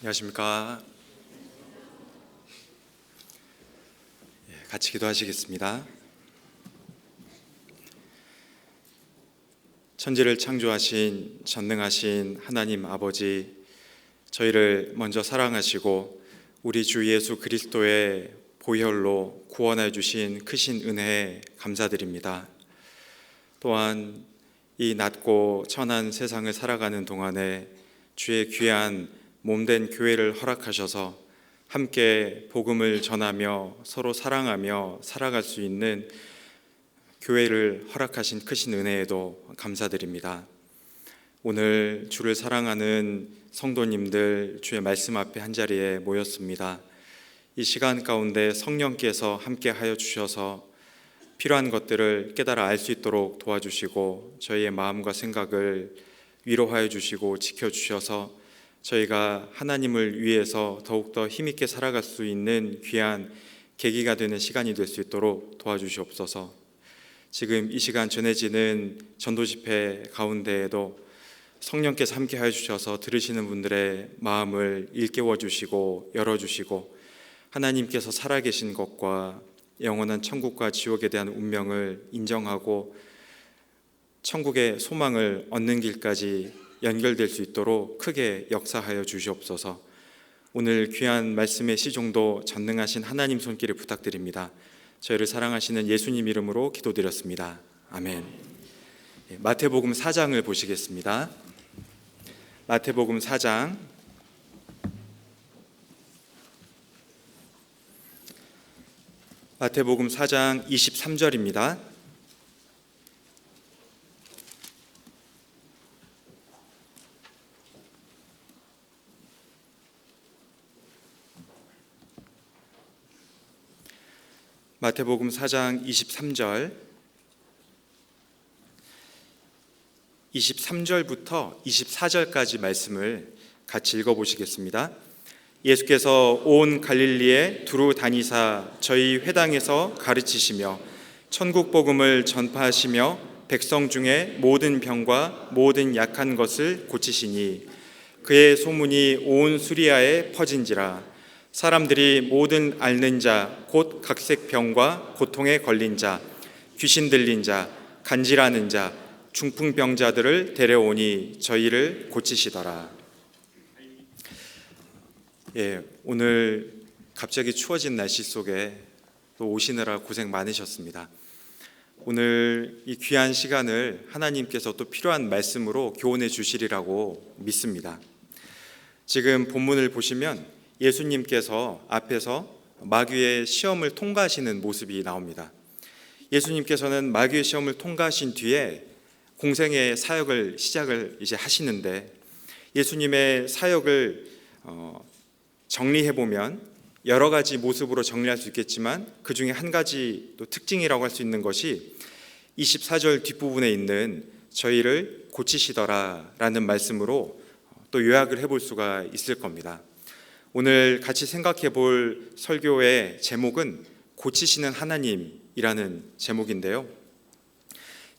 안녕하십니까. 같이 기도하시겠습니다. 천지를 창조하신 전능하신 하나님 아버지, 저희를 먼저 사랑하시고 우리 주 예수 그리스도의 보혈로 구원해 주신 크신 은혜에 감사드립니다. 또한 이 낮고 천한 세상을 살아가는 동안에 주의 귀한 몸된 교회를 허락하셔서 함께 복음을 전하며 서로 사랑하며 살아갈 수 있는 교회를 허락하신 크신 은혜에도 감사드립니다. 오늘 주를 사랑하는 성도님들 주의 말씀 앞에 한자리에 모였습니다. 이 시간 가운데 성령께서 함께 하여 주셔서 필요한 것들을 깨달아 알 수 있도록 도와주시고 저희의 마음과 생각을 위로하여 주시고 지켜주셔서 저희가 하나님을 위해서 더욱더 힘있게 살아갈 수 있는 귀한 계기가 되는 시간이 될 수 있도록 도와주시옵소서. 지금 이 시간 전해지는 전도집회 가운데에도 성령께서 함께 하여 주셔서 들으시는 분들의 마음을 일깨워 주시고 열어주시고 하나님께서 살아계신 것과 영원한 천국과 지옥에 대한 운명을 인정하고 천국의 소망을 얻는 길까지 연결될 수 있도록 크게 역사하여 주시옵소서. 오늘 귀한 말씀의 시종도 전능하신 하나님 손길을 부탁드립니다. 저희를 사랑하시는 예수님 이름으로 기도드렸습니다. 아멘. 마태복음 4장을 보시겠습니다. 마태복음 4장 마태복음 4장 23절입니다. 마태복음 4장 23절 23절부터 24절까지 말씀을 같이 읽어보시겠습니다. 예수께서 온 갈릴리에 두루 다니사 저희 회당에서 가르치시며 천국 복음을 전파하시며 백성 중에 모든 병과 모든 약한 것을 고치시니 그의 소문이 온 수리아에 퍼진지라. 사람들이 모든 앓는 자 곧 각색 병과 고통에 걸린 자 귀신 들린 자 간질하는 자 중풍병자들을 데려오니 저희를 고치시더라. 오늘 갑자기 추워진 날씨 속에 또 오시느라 고생 많으셨습니다. 오늘 이 귀한 시간을 하나님께서 또 필요한 말씀으로 교훈해 주시리라고 믿습니다. 지금 본문을 보시면 예수님께서 앞에서 마귀의 시험을 통과하시는 모습이 나옵니다. 예수님께서는 마귀의 시험을 통과하신 뒤에 공생의 사역을 시작을 이제 하시는데 예수님의 사역을 정리해 보면 여러 가지 모습으로 정리할 수 있겠지만 그 중에 한 가지 또 특징이라고 할 수 있는 것이 24절 뒷부분에 있는 저희를 고치시더라라는 말씀으로 또 요약을 해볼 수가 있을 겁니다. 오늘 같이 생각해 볼 설교의 제목은 고치시는 하나님이라는 제목인데요.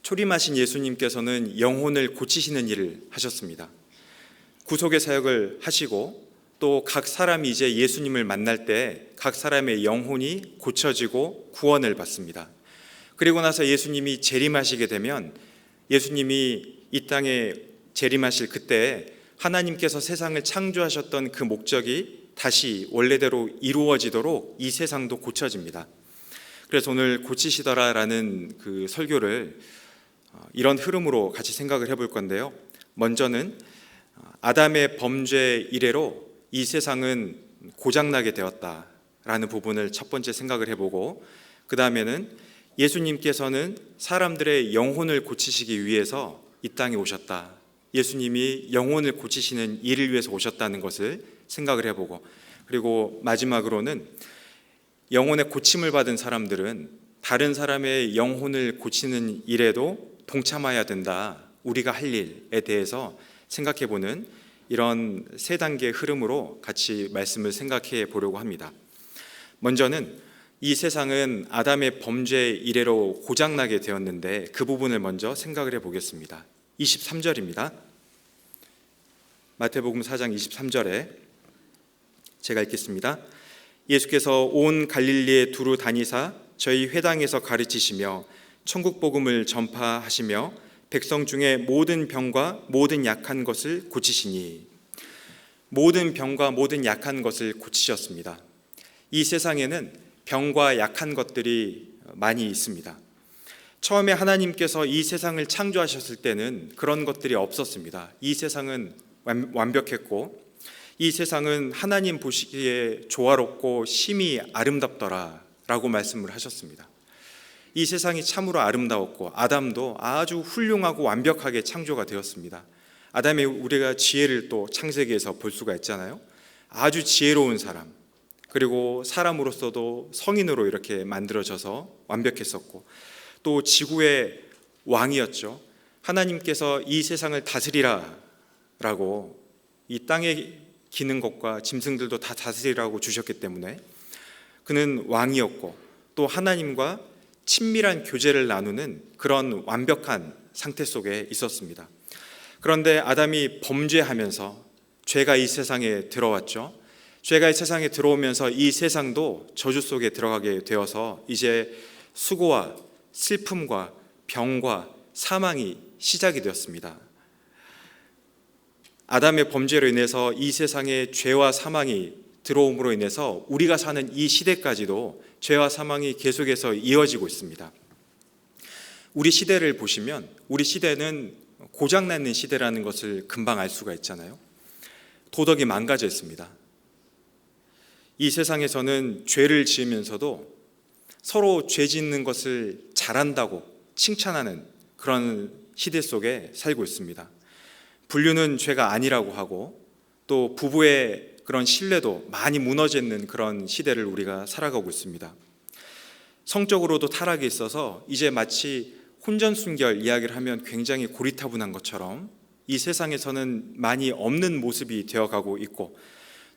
초림하신 예수님께서는 영혼을 고치시는 일을 하셨습니다. 구속의 사역을 하시고 또 각 사람이 이제 예수님을 만날 때 각 사람의 영혼이 고쳐지고 구원을 받습니다. 그리고 나서 예수님이 재림하시게 되면 예수님이 이 땅에 재림하실 그때 하나님께서 세상을 창조하셨던 그 목적이 다시 원래대로 이루어지도록 이 세상도 고쳐집니다. 그래서 오늘 고치시더라라는 그 설교를 이런 흐름으로 같이 생각을 해볼 건데요. 먼저는 아담의 범죄 이래로 이 세상은 고장나게 되었다라는 부분을 첫 번째 생각을 해보고, 그 다음에는 예수님께서는 사람들의 영혼을 고치시기 위해서 이 땅에 오셨다. 예수님이 영혼을 고치시는 일을 위해서 오셨다는 것을 생각을 해보고, 그리고 마지막으로는 영혼의 고침을 받은 사람들은 다른 사람의 영혼을 고치는 일에도 동참해야 된다. 우리가 할 일에 대해서 생각해보는 이런 세 단계의 흐름으로 같이 말씀을 생각해 보려고 합니다. 먼저는 이 세상은 아담의 범죄 이래로 고장나게 되었는데 그 부분을 먼저 생각을 해보겠습니다. 23절입니다. 마태복음 4장 23절에 제가 읽겠습니다. 예수께서 온 갈릴리에 두루 다니사 저희 회당에서 가르치시며 천국 복음을 전파하시며 백성 중에 모든 병과 모든 약한 것을 고치시니, 모든 병과 모든 약한 것을 고치셨습니다. 이 세상에는 병과 약한 것들이 많이 있습니다. 처음에 하나님께서 이 세상을 창조하셨을 때는 그런 것들이 없었습니다. 이 세상은 완벽했고 이 세상은 하나님 보시기에 조화롭고 심히 아름답더라 라고 말씀을 하셨습니다. 이 세상이 참으로 아름다웠고 아담도 아주 훌륭하고 완벽하게 창조가 되었습니다. 아담의 우리가 지혜를 또 창세기에서 볼 수가 있잖아요. 아주 지혜로운 사람, 그리고 사람으로서도 성인으로 이렇게 만들어져서 완벽했었고, 또 지구의 왕이었죠. 하나님께서 이 세상을 다스리라 라고, 이 땅에 기는 것과 짐승들도 다 다스리라고 주셨기 때문에 그는 왕이었고, 또 하나님과 친밀한 교제를 나누는 그런 완벽한 상태 속에 있었습니다. 그런데 아담이 범죄하면서 죄가 이 세상에 들어왔죠. 죄가 이 세상에 들어오면서 이 세상도 저주 속에 들어가게 되어서 이제 수고와 슬픔과 병과 사망이 시작이 되었습니다. 아담의 범죄로 인해서 이 세상에 죄와 사망이 들어옴으로 인해서 우리가 사는 이 시대까지도 죄와 사망이 계속해서 이어지고 있습니다. 우리 시대를 보시면 우리 시대는 고장나 있는 시대라는 것을 금방 알 수가 있잖아요. 도덕이 망가져 있습니다. 이 세상에서는 죄를 지으면서도 서로 죄 짓는 것을 잘한다고 칭찬하는 그런 시대 속에 살고 있습니다. 불륜은 죄가 아니라고 하고, 또 부부의 그런 신뢰도 많이 무너져 있는 그런 시대를 우리가 살아가고 있습니다. 성적으로도 타락이 있어서 이제 마치 혼전순결 이야기를 하면 굉장히 고리타분한 것처럼 이 세상에서는 많이 없는 모습이 되어가고 있고,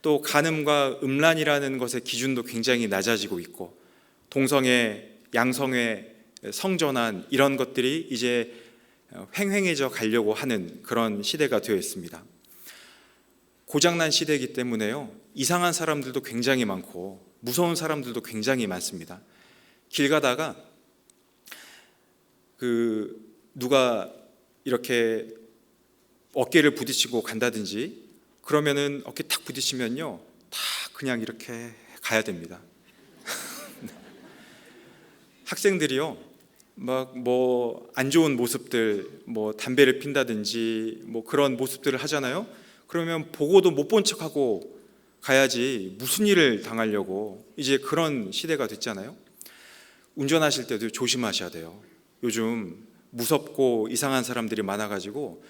또 간음과 음란이라는 것의 기준도 굉장히 낮아지고 있고, 동성애, 양성애, 성전환 이런 것들이 이제 횡행해져 가려고 하는 그런 시대가 되어 있습니다. 고장난 시대이기 때문에요, 이상한 사람들도 굉장히 많고 무서운 사람들도 굉장히 많습니다. 길 가다가 누가 이렇게 어깨를 부딪히고 간다든지 그러면은 어깨 탁 부딪히면요 다 그냥 이렇게 가야 됩니다. 학생들이요 막 뭐 안 좋은 모습들, 뭐 담배를 핀다든지 뭐 그런 모습들을 하잖아요. 그러면 보고도 못 본 척하고 가야지 무슨 일을 당하려고, 이제 그런 시대가 됐잖아요. 운전하실 때도 조심하셔야 돼요. 요즘 무섭고 이상한 사람들이 많아가지고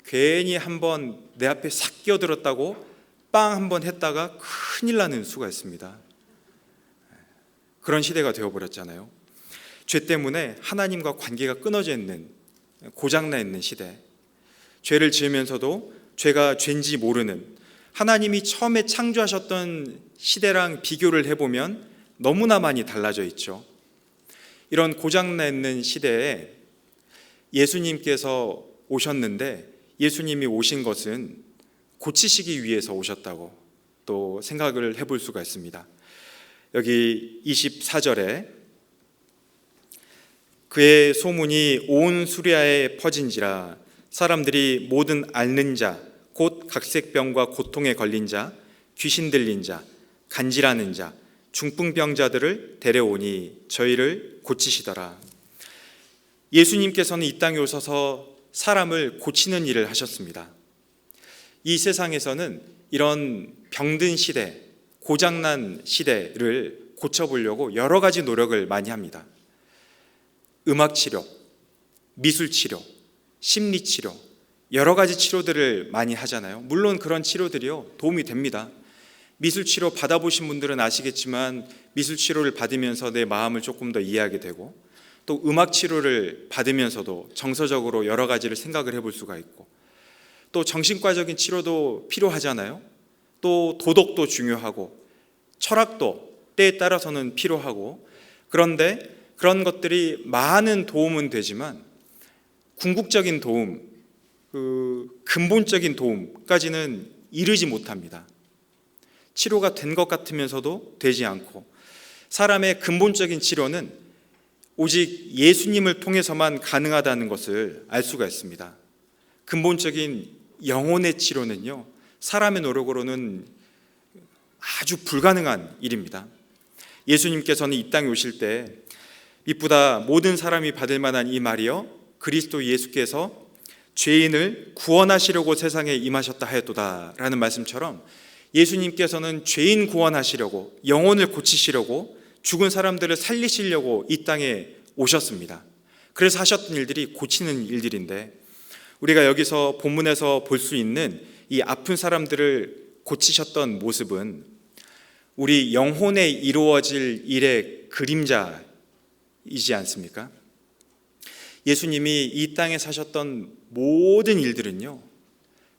괜히 한번 내 앞에 싹 끼어들었다고 빵 한번 했다가 큰일 나는 수가 있습니다. 그런 시대가 되어버렸잖아요. 죄 때문에 하나님과 관계가 끊어져 있는, 고장나 있는 시대, 죄를 지으면서도 죄가 죄인지 모르는, 하나님이 처음에 창조하셨던 시대랑 비교를 해보면 너무나 많이 달라져 있죠. 이런 고장나 있는 시대에 예수님께서 오셨는데, 예수님이 오신 것은 고치시기 위해서 오셨다고 또 생각을 해볼 수가 있습니다. 여기 24절에 그의 소문이 온 수리아에 퍼진지라 사람들이 모든 앓는 자, 곧 각색병과 고통에 걸린 자, 귀신 들린 자, 간질하는 자, 중풍병자들을 데려오니 저희를 고치시더라. 예수님께서는 이 땅에 오셔서 사람을 고치는 일을 하셨습니다. 이 세상에서는 이런 병든 시대, 고장난 시대를 고쳐보려고 여러 가지 노력을 많이 합니다. 음악치료, 미술치료, 심리치료, 여러 가지 치료들을 많이 하잖아요. 물론 그런 치료들이요 도움이 됩니다. 미술치료 받아보신 분들은 아시겠지만 미술치료를 받으면서 내 마음을 조금 더 이해하게 되고, 또 음악치료를 받으면서도 정서적으로 여러 가지를 생각을 해볼 수가 있고, 또 정신과적인 치료도 필요하잖아요. 또 도덕도 중요하고 철학도 때에 따라서는 필요하고, 그런데 그런 것들이 많은 도움은 되지만 궁극적인 도움, 근본적인 도움까지는 이르지 못합니다. 치료가 된 것 같으면서도 되지 않고, 사람의 근본적인 치료는 오직 예수님을 통해서만 가능하다는 것을 알 수가 있습니다. 근본적인 영혼의 치료는요, 사람의 노력으로는 아주 불가능한 일입니다. 예수님께서는 이 땅에 오실 때 이보다 모든 사람이 받을 만한 이 말이요, 그리스도 예수께서 죄인을 구원하시려고 세상에 임하셨다 하였도다 라는 말씀처럼, 예수님께서는 죄인 구원하시려고, 영혼을 고치시려고, 죽은 사람들을 살리시려고 이 땅에 오셨습니다. 그래서 하셨던 일들이 고치는 일들인데, 우리가 여기서 본문에서 볼 수 있는 이 아픈 사람들을 고치셨던 모습은 우리 영혼에 이루어질 일의 그림자이지 않습니까? 예수님이 이 땅에 사셨던 모든 일들은요,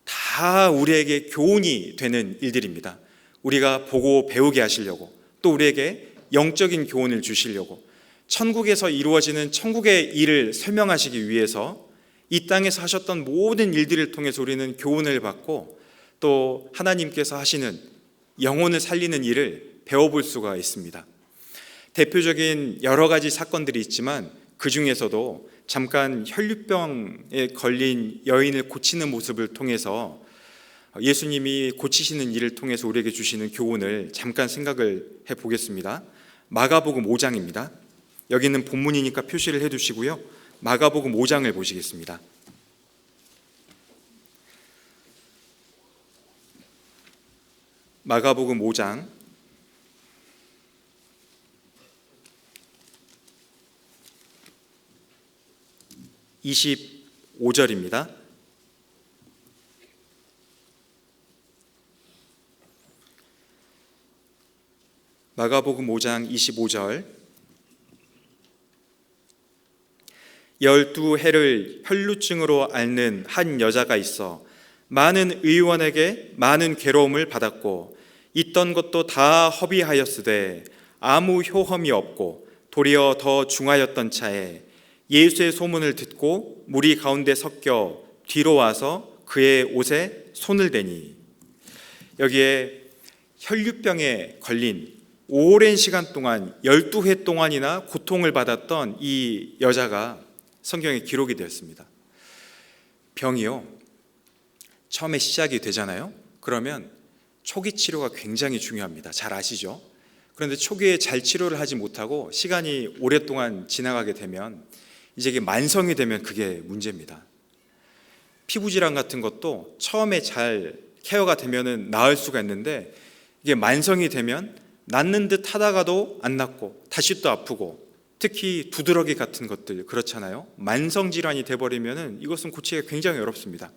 다 우리에게 교훈이 되는 일들입니다. 우리가 보고 배우게 하시려고, 또 우리에게 영적인 교훈을 주시려고, 천국에서 이루어지는 천국의 일을 설명하시기 위해서 이 땅에서 하셨던 모든 일들을 통해서 우리는 교훈을 받고, 또 하나님께서 하시는 영혼을 살리는 일을 배워볼 수가 있습니다. 대표적인 여러 가지 사건들이 있지만 그 중에서도 잠깐 혈류병에 걸린 여인을 고치는 모습을 통해서, 예수님이 고치시는 일을 통해서 우리에게 주시는 교훈을 잠깐 생각을 해보겠습니다. 마가복음 5장입니다. 여기는 본문이니까 표시를 해두시고요, 마가복음 5장을 보시겠습니다. 마가복음 5장 25절입니다. 마가복음 5장 25절. 12해를 혈루증으로 앓는 한 여자가 있어 많은 의원에게 많은 괴로움을 받았고, 있던 것도 다 허비하였으되 아무 효험이 없고 도리어 더 중하였던 차에 예수의 소문을 듣고 무리 가운데 섞여 뒤로 와서 그의 옷에 손을 대니, 여기에 혈류병에 걸린 오랜 시간 동안 12해 동안이나 고통을 받았던 이 여자가 성경에 기록이 되었습니다. 병이요, 처음에 시작이 되잖아요. 그러면 초기 치료가 굉장히 중요합니다. 잘 아시죠? 그런데 초기에 잘 치료를 하지 못하고 시간이 오랫동안 지나가게 되면, 이제 이게 만성이 되면 그게 문제입니다. 피부질환 같은 것도 처음에 잘 케어가 되면은 나을 수가 있는데, 이게 만성이 되면 낫는 듯 하다가도 안 낫고 다시 또 아프고, 특히 두드러기 같은 것들 그렇잖아요. 만성 질환이 돼버리면은 이것은 고치기가 굉장히 어렵습니다.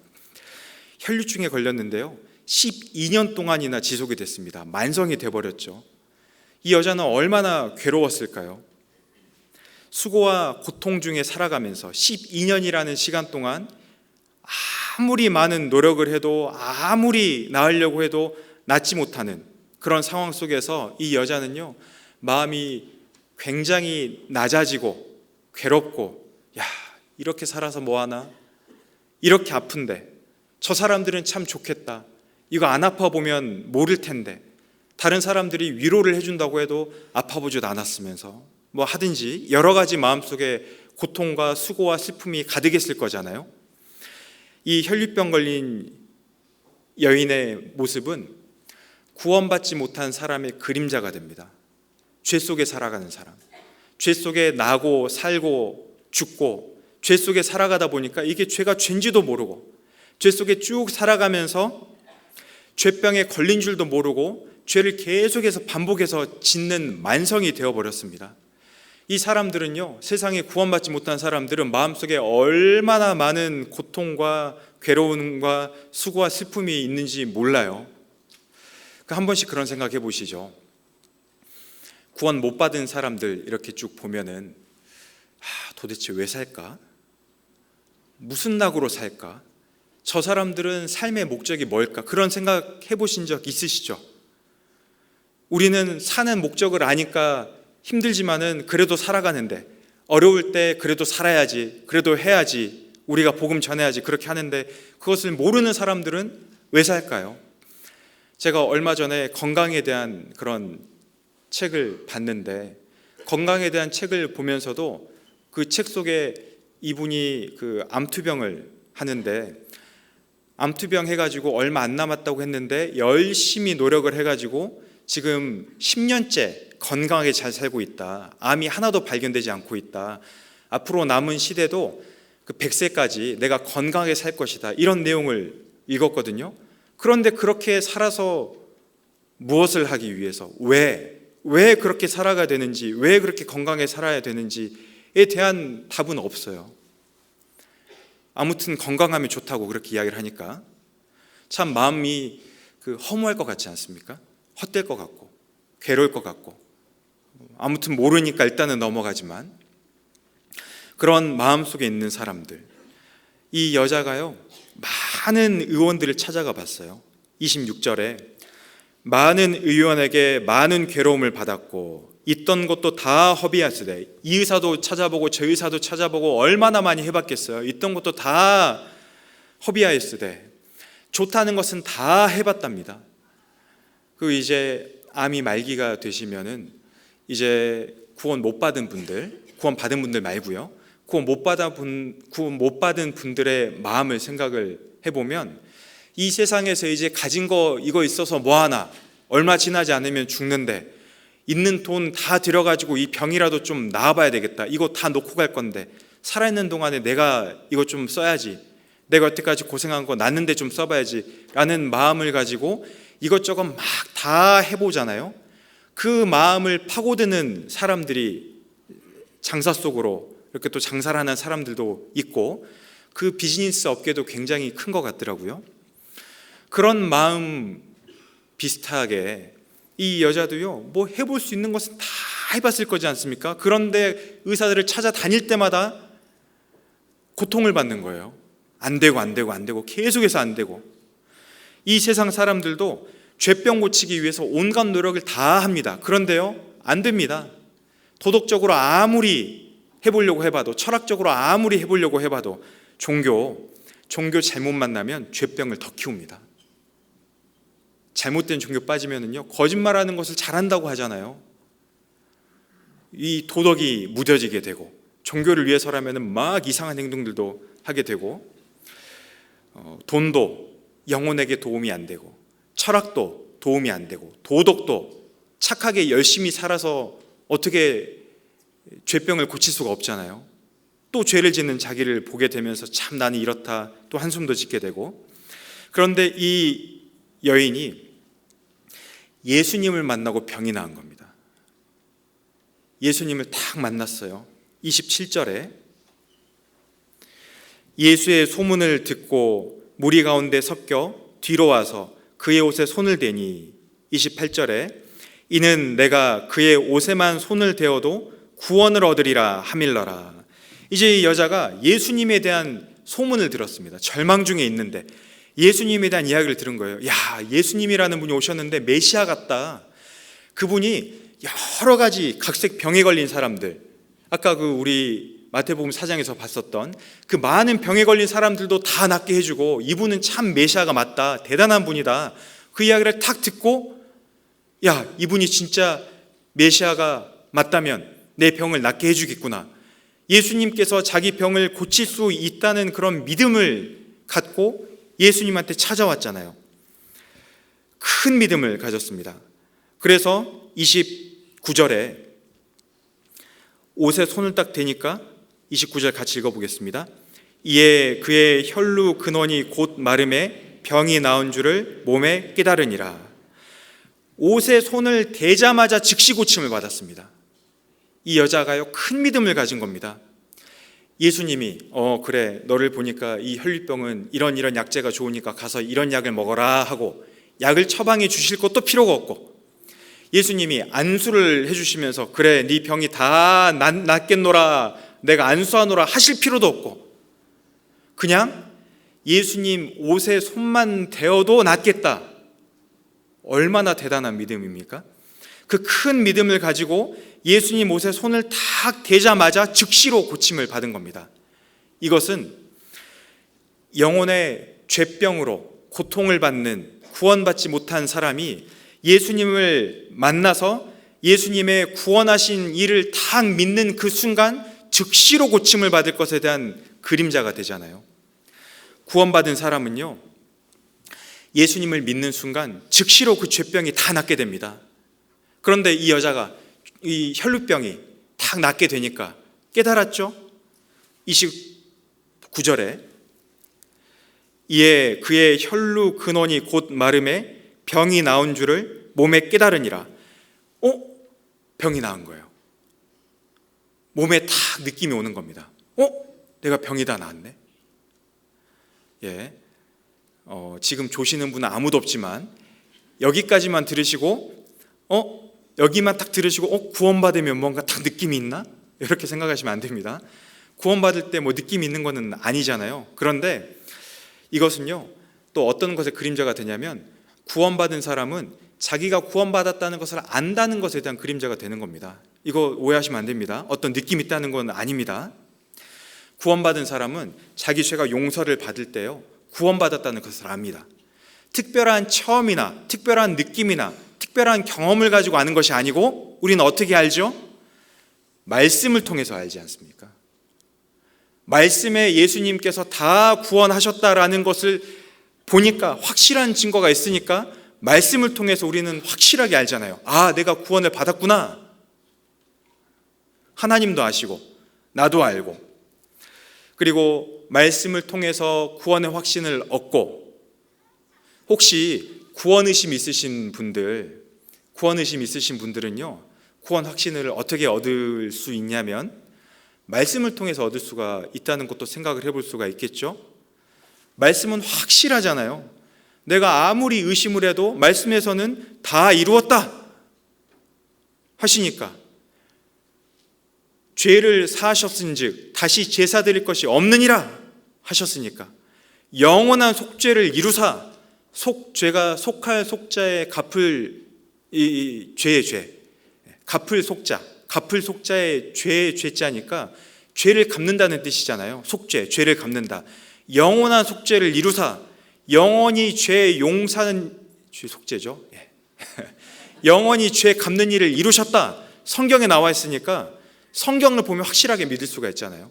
혈류증에 걸렸는데요, 12년 동안이나 지속이 됐습니다. 만성이 돼버렸죠. 이 여자는 얼마나 괴로웠을까요? 수고와 고통 중에 살아가면서 12년이라는 시간 동안 아무리 많은 노력을 해도, 아무리 나으려고 해도 낫지 못하는 그런 상황 속에서 이 여자는요, 마음이 굉장히 낮아지고 괴롭고, 야, 이렇게 살아서 뭐하나? 이렇게 아픈데 저 사람들은 참 좋겠다. 이거 안 아파보면 모를 텐데, 다른 사람들이 위로를 해준다고 해도 아파보지도 않았으면서 뭐 하든지 여러 가지 마음속에 고통과 수고와 슬픔이 가득했을 거잖아요. 이 혈류병 걸린 여인의 모습은 구원받지 못한 사람의 그림자가 됩니다. 죄 속에 살아가는 사람, 죄 속에 나고 살고 죽고, 죄 속에 살아가다 보니까 이게 죄가 죄인지도 모르고, 죄 속에 쭉 살아가면서 죄병에 걸린 줄도 모르고 죄를 계속해서 반복해서 짓는 만성이 되어버렸습니다. 이 사람들은요, 세상에 구원받지 못한 사람들은 마음속에 얼마나 많은 고통과 괴로움과 수고와 슬픔이 있는지 몰라요. 한 번씩 그런 생각 해보시죠. 구원 못 받은 사람들 이렇게 쭉 보면은, 도대체 왜 살까? 무슨 낙으로 살까? 저 사람들은 삶의 목적이 뭘까? 그런 생각 해보신 적 있으시죠? 우리는 사는 목적을 아니까 힘들지만은 그래도 살아가는데, 어려울 때 그래도 살아야지, 그래도 해야지, 우리가 복음 전해야지, 그렇게 하는데, 그것을 모르는 사람들은 왜 살까요? 제가 얼마 전에 건강에 대한 그런 책을 봤는데, 건강에 대한 책을 보면서도 그 책 속에 이분이 그 암투병을 하는데, 암투병 해가지고 얼마 안 남았다고 했는데 열심히 노력을 해가지고 지금 10년째 건강하게 잘 살고 있다. 암이 하나도 발견되지 않고 있다. 앞으로 남은 시대도 그 100세까지 내가 건강하게 살 것이다. 이런 내용을 읽었거든요. 그런데 그렇게 살아서 무엇을 하기 위해서, 왜 그렇게 살아가야 되는지, 왜 그렇게 건강하게 살아야 되는지에 대한 답은 없어요. 아무튼 건강하면 좋다고 그렇게 이야기를 하니까 참 마음이 허무할 것 같지 않습니까? 헛될 것 같고 괴로울 것 같고, 아무튼 모르니까 일단은 넘어가지만, 그런 마음속에 있는 사람들, 이 여자가요 많은 의원들을 찾아가 봤어요. 26절에 많은 의원에게 많은 괴로움을 받았고 있던 것도 다 허비하시되, 이 의사도 찾아보고 저 의사도 찾아보고 얼마나 많이 해봤겠어요. 있던 것도 다 허비하였으되, 좋다는 것은 다 해봤답니다. 이제 암이 말기가 되시면은 이제 구원 못 받은 분들, 구원 받은 분들 말고요, 구원 못 받은 분들의 마음을 생각을 해보면, 이 세상에서 이제 가진 거 이거 있어서 뭐하나, 얼마 지나지 않으면 죽는데 있는 돈 다 들여가지고 이 병이라도 좀 나아봐야 되겠다, 이거 다 놓고 갈 건데 살아있는 동안에 내가 이거 좀 써야지, 내가 여태까지 고생한 거 낫는데 좀 써봐야지 라는 마음을 가지고 이것저것 막 다 해보잖아요. 그 마음을 파고드는 사람들이 장사 속으로 이렇게 또 장사를 하는 사람들도 있고, 그 비즈니스 업계도 굉장히 큰 것 같더라고요. 그런 마음 비슷하게 이 여자도요, 뭐 해볼 수 있는 것은 다 해봤을 거지 않습니까? 그런데 의사들을 찾아다닐 때마다 고통을 받는 거예요. 안 되고 계속해서 안 되고. 이 세상 사람들도 죄병 고치기 위해서 온갖 노력을 다 합니다. 그런데요, 안 됩니다. 도덕적으로 아무리 해보려고 해봐도, 철학적으로 아무리 해보려고 해봐도 종교 잘못 만나면 죄병을 더 키웁니다. 잘못된 종교 빠지면은요, 거짓말하는 것을 잘한다고 하잖아요. 이 도덕이 무뎌지게 되고, 종교를 위해서라면은 막 이상한 행동들도 하게 되고, 돈도 영혼에게 도움이 안 되고, 철학도 도움이 안 되고, 도덕도 착하게 열심히 살아서 어떻게 죄병을 고칠 수가 없잖아요. 또 죄를 짓는 자기를 보게 되면서 참 나는 이렇다, 또 한숨도 짓게 되고. 그런데 이 여인이 예수님을 만나고 병이 나은 겁니다. 예수님을 딱 만났어요. 27절에 예수의 소문을 듣고 무리 가운데 섞여 뒤로 와서 그의 옷에 손을 대니, 28절에 이는 내가 그의 옷에만 손을 대어도 구원을 얻으리라 하밀러라. 이제 이 여자가 예수님에 대한 소문을 들었습니다. 절망 중에 있는데 예수님에 대한 이야기를 들은 거예요. 야, 예수님이라는 분이 오셨는데 메시아 같다. 그분이 여러 가지 각색 병에 걸린 사람들, 아까 우리 마태복음 4장에서 봤었던 그 많은 병에 걸린 사람들도 다 낫게 해주고, 이분은 참 메시아가 맞다, 대단한 분이다. 그 이야기를 탁 듣고, 야, 이분이 진짜 메시아가 맞다면 내 병을 낫게 해주겠구나, 예수님께서 자기 병을 고칠 수 있다는 그런 믿음을 갖고 예수님한테 찾아왔잖아요. 큰 믿음을 가졌습니다. 그래서 29절에 옷에 손을 딱 대니까, 29절 같이 읽어보겠습니다. 이에 그의 혈루 근원이 곧 마름에 병이 나은 줄을 몸에 깨달으니라. 옷에 손을 대자마자 즉시 고침을 받았습니다. 이 여자가요, 큰 믿음을 가진 겁니다. 예수님이 그래, 너를 보니까 이 혈류병은 이런 약재가 좋으니까 가서 이런 약을 먹어라 하고 약을 처방해 주실 것도 필요가 없고, 예수님이 안수를 해주시면서 그래, 네 병이 다 낫겠노라, 내가 안수하노라 하실 필요도 없고, 그냥 예수님 옷에 손만 대어도 낫겠다. 얼마나 대단한 믿음입니까? 그 큰 믿음을 가지고 예수님 옷에 손을 탁 대자마자 즉시로 고침을 받은 겁니다. 이것은 영혼의 죄병으로 고통을 받는 구원받지 못한 사람이 예수님을 만나서 예수님의 구원하신 일을 딱 믿는 그 순간 즉시로 고침을 받을 것에 대한 그림자가 되잖아요. 구원받은 사람은요, 예수님을 믿는 순간 즉시로 그 죄병이 다 낫게 됩니다. 그런데 이 여자가 이 혈루병이 딱 낫게 되니까 깨달았죠. 29절에 이에 그의 혈루 근원이 곧 마름에 병이 나온 줄을 몸에 깨달으니라. 병이 나은 거예요. 몸에 딱 느낌이 오는 겁니다. 내가 병이 다 나았네. 예, 지금 조시는 분은 아무도 없지만 여기까지만 들으시고 여기만 딱 들으시고 구원받으면 뭔가 딱 느낌이 있나? 이렇게 생각하시면 안 됩니다. 구원받을 때 뭐 느낌이 있는 거는 아니잖아요. 그런데 이것은요, 또 어떤 것의 그림자가 되냐면 구원받은 사람은 자기가 구원받았다는 것을 안다는 것에 대한 그림자가 되는 겁니다. 이거 오해하시면 안 됩니다. 어떤 느낌이 있다는 건 아닙니다. 구원받은 사람은 자기 죄가 용서를 받을 때요, 구원받았다는 것을 압니다. 특별한 체험이나 특별한 느낌이나 특별한 경험을 가지고 아는 것이 아니고 우리는 어떻게 알죠? 말씀을 통해서 알지 않습니까? 말씀에 예수님께서 다 구원하셨다라는 것을 보니까 확실한 증거가 있으니까 말씀을 통해서 우리는 확실하게 알잖아요. 내가 구원을 받았구나. 하나님도 아시고 나도 알고, 그리고 말씀을 통해서 구원의 확신을 얻고, 혹시 구원의심 있으신 분들은요, 구원 확신을 어떻게 얻을 수 있냐면 말씀을 통해서 얻을 수가 있다는 것도 생각을 해볼 수가 있겠죠. 말씀은 확실하잖아요. 내가 아무리 의심을 해도 말씀에서는 다 이루었다 하시니까, 죄를 사하셨은즉 다시 제사 드릴 것이 없느니라 하셨으니까, 영원한 속죄를 이루사, 죄가 속할 속자의 갚을 죄의 죄, 갚을 속자의 죄의 죄자니까 죄를 갚는다는 뜻이잖아요. 속죄, 죄를 갚는다. 영원한 속죄를 이루사, 영원히 죄 용사는 죄 속죄죠. 영원히 죄 갚는 일을 이루셨다. 성경에 나와 있으니까 성경을 보면 확실하게 믿을 수가 있잖아요.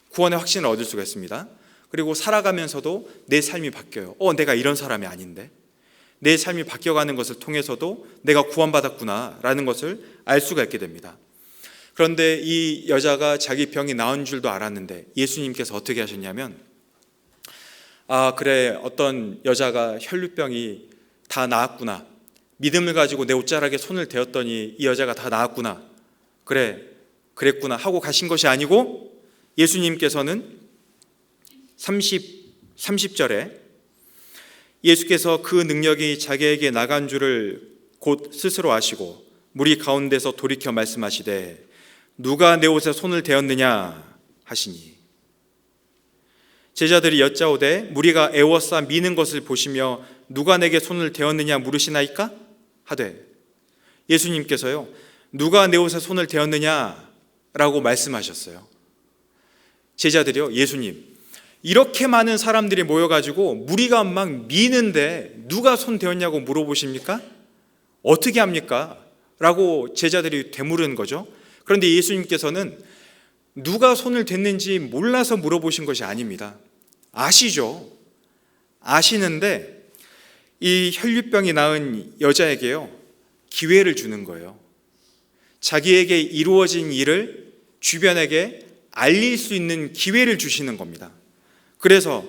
구원의 확신을 얻을 수가 있습니다. 그리고 살아가면서도 내 삶이 바뀌어요. 내가 이런 사람이 아닌데, 내 삶이 바뀌어가는 것을 통해서도 내가 구원받았구나 라는 것을 알 수가 있게 됩니다. 그런데 이 여자가 자기 병이 나은 줄도 알았는데 예수님께서 어떻게 하셨냐면, 그래, 어떤 여자가 혈루병이 다 나았구나, 믿음을 가지고 내 옷자락에 손을 대었더니 이 여자가 다 나았구나, 그래, 그랬구나 하고 가신 것이 아니고, 예수님께서는 30절에 예수께서 그 능력이 자기에게 나간 줄을 곧 스스로 아시고 무리 가운데서 돌이켜 말씀하시되 누가 내 옷에 손을 대었느냐 하시니, 제자들이 여짜오되 무리가 애워싸 미는 것을 보시며 누가 내게 손을 대었느냐 물으시나이까 하되, 예수님께서요, 누가 내 옷에 손을 대었느냐라고 말씀하셨어요. 제자들이요, 예수님, 이렇게 많은 사람들이 모여가지고 무리가 막 미는데 누가 손 대었냐고 물어보십니까? 어떻게 합니까? 라고 제자들이 되물은 거죠. 그런데 예수님께서는 누가 손을 댔는지 몰라서 물어보신 것이 아닙니다. 아시죠? 아시는데 이 혈류병이 나은 여자에게요, 기회를 주는 거예요. 자기에게 이루어진 일을 주변에게 알릴 수 있는 기회를 주시는 겁니다. 그래서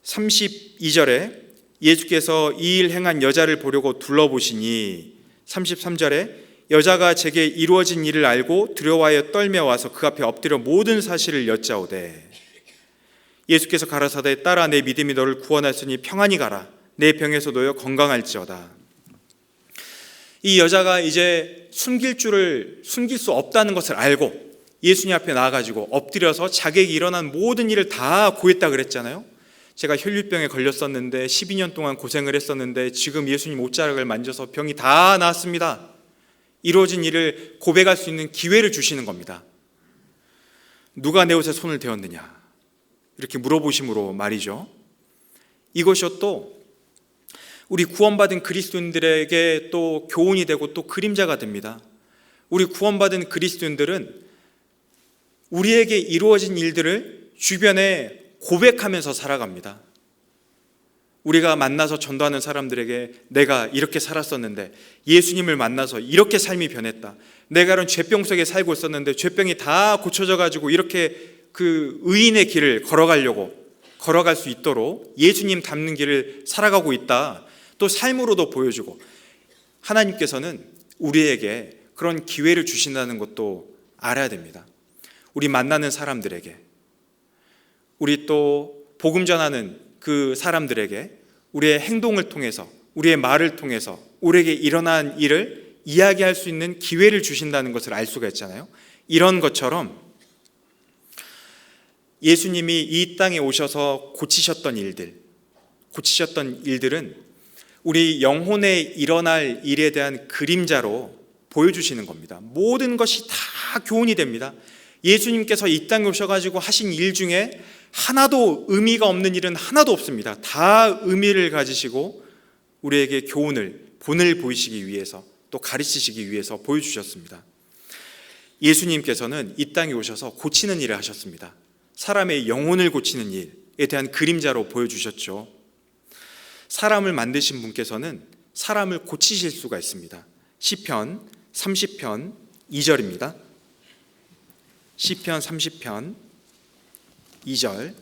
32절에 예수께서 이 일 행한 여자를 보려고 둘러보시니, 33절에 여자가 제게 이루어진 일을 알고 두려워하여 떨며 와서 그 앞에 엎드려 모든 사실을 여짜오되, 예수께서 가라사대 딸아 내 믿음이 너를 구원하였으니 평안히 가라, 내 병에서 놓여 건강할지어다. 이 여자가 이제 숨길 수 없다는 것을 알고 예수님 앞에 나와가지고 엎드려서 자기에게 일어난 모든 일을 다 고했다 그랬잖아요. 제가 혈류병에 걸렸었는데 12년 동안 고생을 했었는데 지금 예수님 옷자락을 만져서 병이 다 나았습니다. 이루어진 일을 고백할 수 있는 기회를 주시는 겁니다. 누가 내 옷에 손을 대었느냐 이렇게 물어보심으로 말이죠. 이것이 또 우리 구원받은 그리스도인들에게 또 교훈이 되고 또 그림자가 됩니다. 우리 구원받은 그리스도인들은 우리에게 이루어진 일들을 주변에 고백하면서 살아갑니다. 우리가 만나서 전도하는 사람들에게 내가 이렇게 살았었는데, 예수님을 만나서 이렇게 삶이 변했다, 내가 이런 죄병 속에 살고 있었는데 죄병이 다 고쳐져 가지고 이렇게 그 의인의 길을 걸어갈 수 있도록 예수님 닮는 길을 살아가고 있다, 또 삶으로도 보여주고, 하나님께서는 우리에게 그런 기회를 주신다는 것도 알아야 됩니다. 우리 만나는 사람들에게, 우리 또 복음 전하는 그 사람들에게 우리의 행동을 통해서, 우리의 말을 통해서 우리에게 일어난 일을 이야기할 수 있는 기회를 주신다는 것을 알 수가 있잖아요. 이런 것처럼 예수님이 이 땅에 오셔서 고치셨던 일들은 우리 영혼에 일어날 일에 대한 그림자로 보여주시는 겁니다. 모든 것이 다 교훈이 됩니다. 예수님께서 이 땅에 오셔가지고 하신 일 중에 하나도 의미가 없는 일은 하나도 없습니다. 다 의미를 가지시고 우리에게 교훈을, 본을 보이시기 위해서, 또 가르치시기 위해서 보여주셨습니다. 예수님께서는 이 땅에 오셔서 고치는 일을 하셨습니다. 사람의 영혼을 고치는 일에 대한 그림자로 보여주셨죠. 사람을 만드신 분께서는 사람을 고치실 수가 있습니다. 시편 30편 2절입니다. 시편 30편 2절.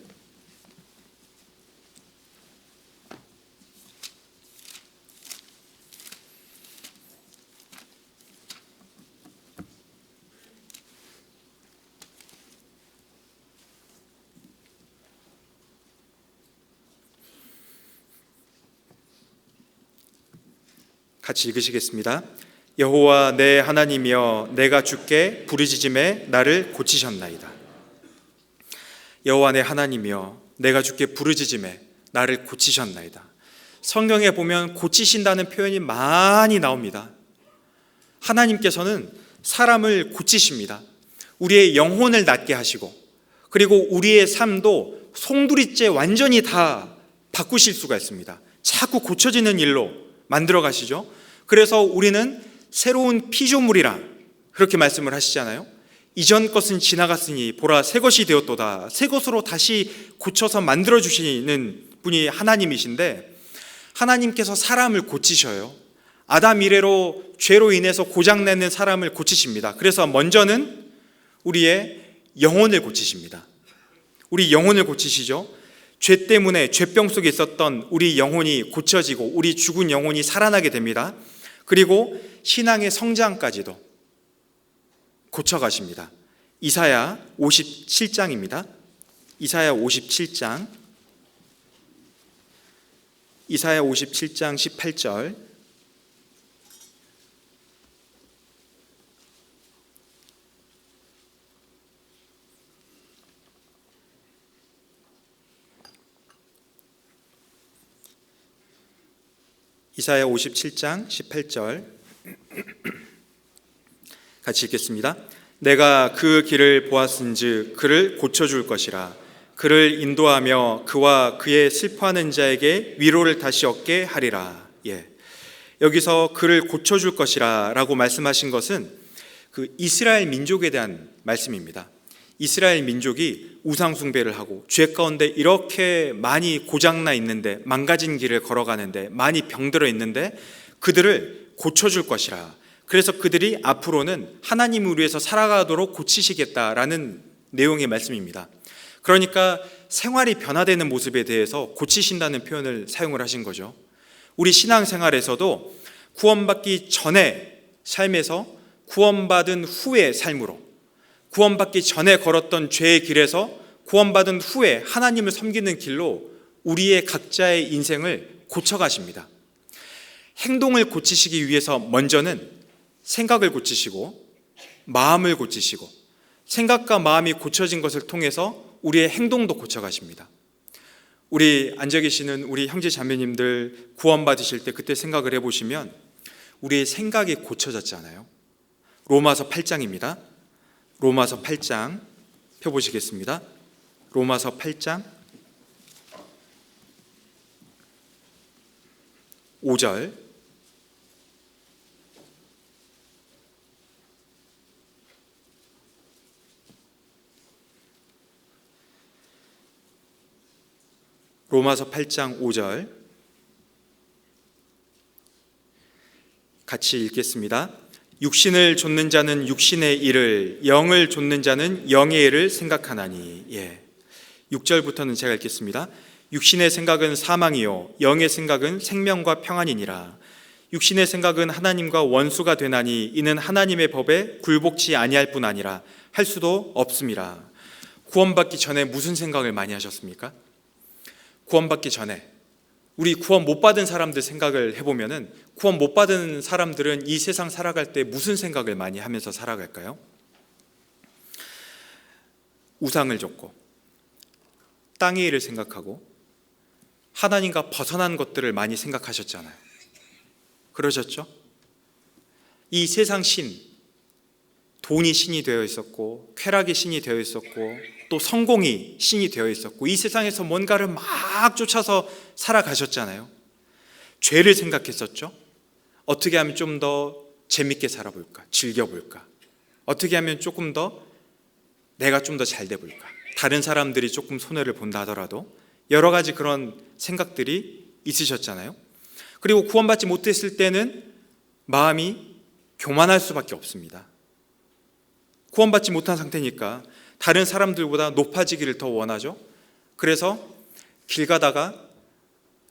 같이 읽으시겠습니다. 여호와 내 하나님이여, 내가 주께 부르짖음에 나를 고치셨나이다. 여호와 내 하나님이여, 내가 주께 부르짖음에 나를 고치셨나이다. 성경에 보면 고치신다는 표현이 많이 나옵니다. 하나님께서는 사람을 고치십니다. 우리의 영혼을 낫게 하시고, 그리고 우리의 삶도 송두리째 완전히 다 바꾸실 수가 있습니다. 자꾸 고쳐지는 일로 만들어 가시죠. 그래서 우리는 새로운 피조물이라 그렇게 말씀을 하시잖아요. 이전 것은 지나갔으니 보라 새 것이 되었도다. 새 것으로 다시 고쳐서 만들어 주시는 분이 하나님이신데, 하나님께서 사람을 고치셔요. 아담 이래로 죄로 인해서 고장내는 사람을 고치십니다. 그래서 먼저는 우리의 영혼을 고치십니다. 우리 영혼을 고치시죠. 죄 때문에 죄병 속에 있었던 우리 영혼이 고쳐지고 우리 죽은 영혼이 살아나게 됩니다. 그리고 신앙의 성장까지도 고쳐가십니다. 이사야 57장입니다. 이사야 57장 18절. 이사야 57장 18절 같이 읽겠습니다. 내가 그 길을 보았은즉 그를 고쳐줄 것이라. 그를 인도하며 그와 그의 슬퍼하는 자에게 위로를 다시 얻게 하리라. 여기서 그를 고쳐줄 것이라 라고 말씀하신 것은 그 이스라엘 민족에 대한 말씀입니다. 이스라엘 민족이 우상 숭배를 하고 죄 가운데 이렇게 많이 고장나 있는데, 망가진 길을 걸어가는데, 많이 병들어 있는데 그들을 고쳐줄 것이라. 그래서 그들이 앞으로는 하나님을 위해서 살아가도록 고치시겠다라는 내용의 말씀입니다. 그러니까 생활이 변화되는 모습에 대해서 고치신다는 표현을 사용을 하신 거죠. 우리 신앙생활에서도 구원받기 전에 삶에서 구원받은 후의 삶으로, 구원받기 전에 걸었던 죄의 길에서 구원받은 후에 하나님을 섬기는 길로 우리의 각자의 인생을 고쳐가십니다. 행동을 고치시기 위해서 먼저는 생각을 고치시고 마음을 고치시고, 생각과 마음이 고쳐진 것을 통해서 우리의 행동도 고쳐가십니다. 우리 앉아 계시는 우리 형제 자매님들 구원받으실 때 그때 생각을 해보시면 우리의 생각이 고쳐졌잖아요. 로마서 8장입니다. 로마서 8장 펴보시겠습니다. 로마서 8장 5절 로마서 8장 5절 같이 읽겠습니다. 육신을 좇는 자는 육신의 일을, 영을 좇는 자는 영의 일을 생각하나니. 6절부터는 제가 읽겠습니다. 육신의 생각은 사망이요 영의 생각은 생명과 평안이니라. 육신의 생각은 하나님과 원수가 되나니 이는 하나님의 법에 굴복치 아니할 뿐 아니라 할 수도 없음이라. 구원받기 전에 무슨 생각을 많이 하셨습니까? 구원받기 전에 우리 구원 못 받은 사람들 생각을 해보면은, 구원 못 받은 사람들은 이 세상 살아갈 때 무슨 생각을 많이 하면서 살아갈까요? 우상을 좇고 땅의 일을 생각하고 하나님과 벗어난 것들을 많이 생각하셨잖아요. 그러셨죠? 이 세상 신, 돈이 신이 되어 있었고 쾌락이 신이 되어 있었고 또 성공이 신이 되어 있었고 이 세상에서 뭔가를 막 쫓아서 살아가셨잖아요. 죄를 생각했었죠. 어떻게 하면 좀 더 재밌게 살아볼까, 즐겨볼까, 어떻게 하면 조금 더 내가 좀 더 잘 돼볼까, 다른 사람들이 조금 손해를 본다 하더라도 여러 가지 그런 생각들이 있으셨잖아요. 그리고 구원받지 못했을 때는 마음이 교만할 수밖에 없습니다. 구원받지 못한 상태니까 다른 사람들보다 높아지기를 더 원하죠. 그래서 길 가다가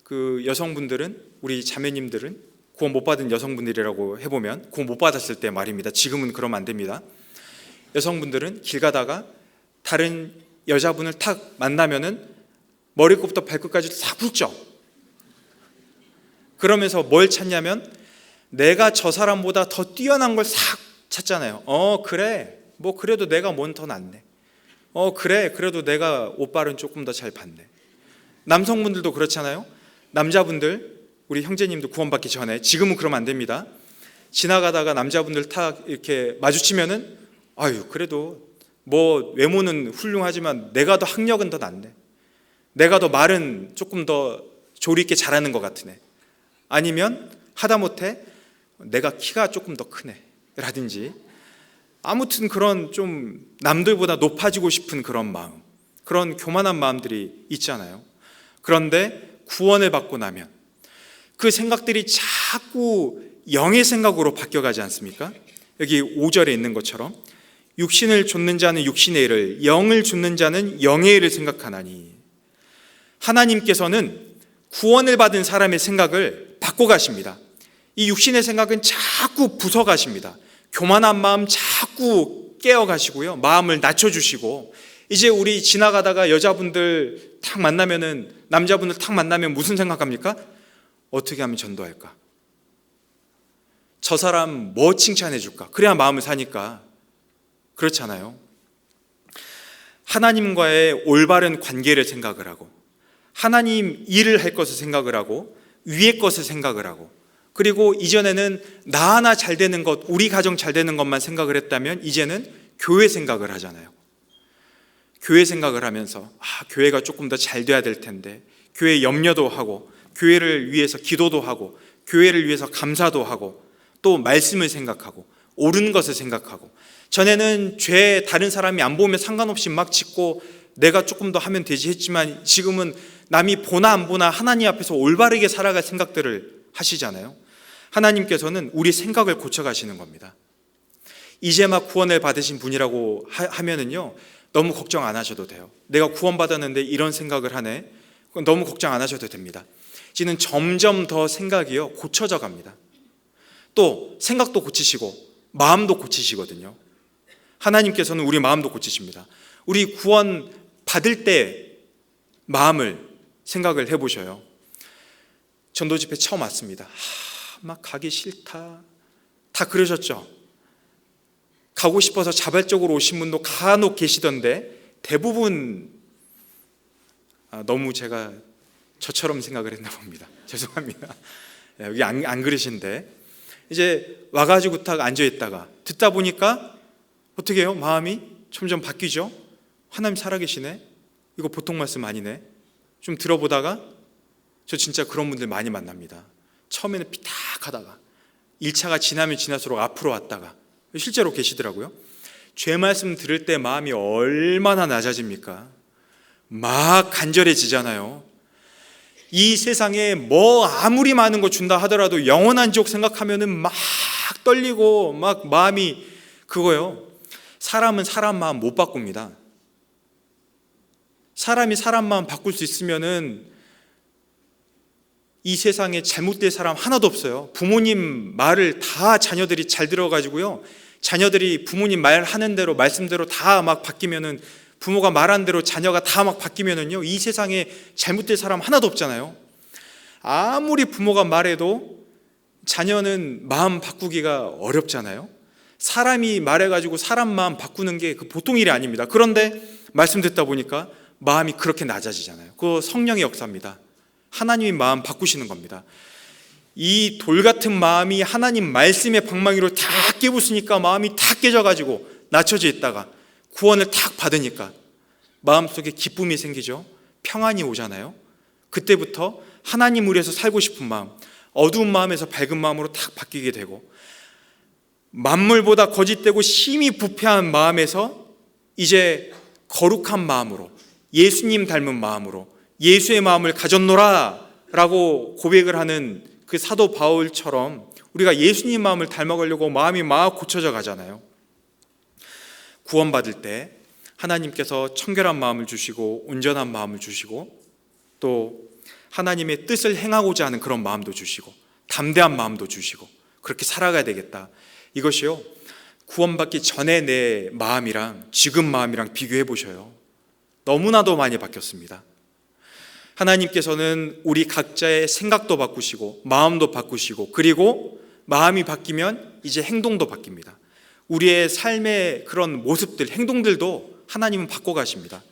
그 여성분들은, 우리 자매님들은 구원 못 받은 여성분들이라고 해보면, 구원 못 받았을 때 말입니다. 지금은 그러면 안 됩니다. 여성분들은 길 가다가 다른 여자분을 탁 만나면은 머리끝부터 발끝까지 싹 훑죠. 그러면서 뭘 찾냐면 내가 저 사람보다 더 뛰어난 걸 싹 찾잖아요. 그래, 뭐 그래도 내가 뭔 더 낫네. 그래, 그래도 내가 옷발은 조금 더 잘 봤네. 남성분들도 그렇잖아요. 남자분들, 우리 형제님도 구원받기 전에, 지금은 그러면 안 됩니다. 지나가다가 남자분들 탁 이렇게 마주치면은 아유, 그래도 뭐 외모는 훌륭하지만 내가 더 학력은 더 낫네. 내가 더 말은 조금 더 조리 있게 잘하는 것 같으네. 아니면 하다못해 내가 키가 조금 더 크네 라든지, 아무튼 그런 좀 남들보다 높아지고 싶은 그런 마음, 그런 교만한 마음들이 있잖아요. 그런데 구원을 받고 나면 그 생각들이 자꾸 영의 생각으로 바뀌어가지 않습니까? 여기 5절에 있는 것처럼 육신을 좇는 자는 육신의 일을, 영을 좇는 자는 영의 일을 생각하나니. 하나님께서는 구원을 받은 사람의 생각을 바꿔가십니다. 이 육신의 생각은 자꾸 부숴가십니다. 교만한 마음 자꾸 깨어가시고요, 마음을 낮춰주시고, 이제 우리 지나가다가 여자분들 탁 만나면은, 남자분들 탁 만나면 무슨 생각합니까? 어떻게 하면 전도할까? 저 사람 뭐 칭찬해 줄까? 그래야 마음을 사니까. 그렇잖아요. 하나님과의 올바른 관계를 생각을 하고, 하나님 일을 할 것을 생각을 하고, 위의 것을 생각을 하고, 그리고 이전에는 나 하나 잘 되는 것, 우리 가정 잘 되는 것만 생각을 했다면 이제는 교회 생각을 하잖아요. 교회 생각을 하면서 교회가 조금 더 잘 돼야 될 텐데, 교회 염려도 하고, 교회를 위해서 기도도 하고, 교회를 위해서 감사도 하고, 또 말씀을 생각하고, 옳은 것을 생각하고, 전에는 죄 다른 사람이 안 보면 상관없이 막 짓고 내가 조금 더 하면 되지 했지만, 지금은 남이 보나 안 보나 하나님 앞에서 올바르게 살아갈 생각들을 하시잖아요. 하나님께서는 우리 생각을 고쳐가시는 겁니다. 이제 막 구원을 받으신 분이라고 하면은요, 너무 걱정 안 하셔도 돼요. 내가 구원받았는데 이런 생각을 하네, 너무 걱정 안 하셔도 됩니다. 이제는 점점 더 생각이요 고쳐져 갑니다. 또 생각도 고치시고 마음도 고치시거든요. 하나님께서는 우리 마음도 고치십니다. 우리 구원 받을 때 마음을 생각을 해보셔요. 전도 집회 처음 왔습니다. 막 가기 싫다, 다 그러셨죠? 가고 싶어서 자발적으로 오신 분도 간혹 계시던데, 대부분 너무 제가 저처럼 생각을 했나 봅니다. 죄송합니다. 여기 안 그러신데, 이제 와가지고 딱 앉아있다가 듣다 보니까 어떻게 해요? 마음이 점점 바뀌죠? 하나님 살아계시네? 이거 보통 말씀 아니네? 좀 들어보다가, 저 진짜 그런 분들 많이 만납니다. 처음에는 삐딱하다가 1차가 지나면 지날수록 앞으로 왔다가 실제로 계시더라고요. 죄 말씀 들을 때 마음이 얼마나 낮아집니까? 막 간절해지잖아요. 이 세상에 뭐 아무리 많은 거 준다 하더라도 영원한 지옥 생각하면은 막 떨리고 막 마음이 그거요. 사람은 사람 마음 못 바꿉니다. 사람이 사람 마음 바꿀 수 있으면은 이 세상에 잘못된 사람 하나도 없어요. 부모님 말을 다 자녀들이 잘 들어가지고요. 자녀들이 부모님 말하는 대로 말씀대로 다 막 바뀌면은 부모가 말한 대로 자녀가 다 막 바뀌면은요. 이 세상에 잘못된 사람 하나도 없잖아요. 아무리 부모가 말해도 자녀는 마음 바꾸기가 어렵잖아요. 사람이 말해가지고 사람 마음 바꾸는 게 그 보통 일이 아닙니다. 그런데 말씀 듣다 보니까 마음이 그렇게 낮아지잖아요. 그거 성령의 역사입니다. 하나님이 마음 바꾸시는 겁니다. 이 돌 같은 마음이 하나님 말씀의 방망이로 다 깨부수니까 마음이 다 깨져가지고 낮춰져 있다가 구원을 탁 받으니까 마음속에 기쁨이 생기죠. 평안이 오잖아요. 그때부터 하나님을 위해서 살고 싶은 마음, 어두운 마음에서 밝은 마음으로 탁 바뀌게 되고, 만물보다 거짓되고 심히 부패한 마음에서 이제 거룩한 마음으로, 예수님 닮은 마음으로 예수의 마음을 가졌노라 라고 고백을 하는 그 사도 바울처럼 우리가 예수님 마음을 닮아가려고 마음이 막 고쳐져 가잖아요. 구원받을 때 하나님께서 청결한 마음을 주시고 온전한 마음을 주시고 또 하나님의 뜻을 행하고자 하는 그런 마음도 주시고 담대한 마음도 주시고 그렇게 살아가야 되겠다. 이것이요, 구원받기 전에 내 마음이랑 지금 마음이랑 비교해 보셔요. 너무나도 많이 바뀌었습니다. 하나님께서는 우리 각자의 생각도 바꾸시고 마음도 바꾸시고, 그리고 마음이 바뀌면 이제 행동도 바뀝니다. 우리의 삶의 그런 모습들, 행동들도 하나님은 바꿔가십니다.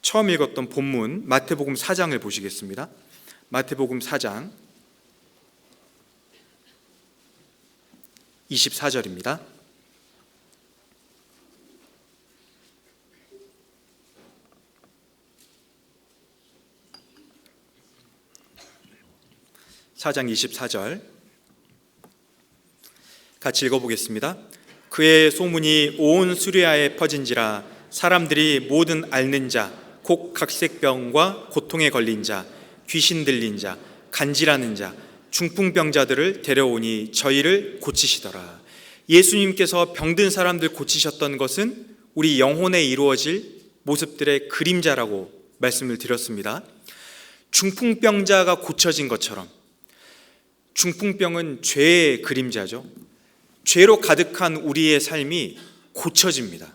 처음 읽었던 본문 마태복음 4장을 보시겠습니다. 마태복음 4장 24절입니다. (4장 24절) 같이 읽어보겠습니다. 그의 소문이 온 수리아에 퍼진지라 사람들이 모든 앓는 자, 곧 각색병과 고통에 걸린 자, 귀신 들린 자, 간질하는 자, 중풍병자들을 데려오니 저희를 고치시더라. 예수님께서 병든 사람들 고치셨던 것은 우리 영혼에 이루어질 모습들의 그림자라고 말씀을 드렸습니다. 중풍병자가 고쳐진 것처럼 중풍병은 죄의 그림자죠. 죄로 가득한 우리의 삶이 고쳐집니다.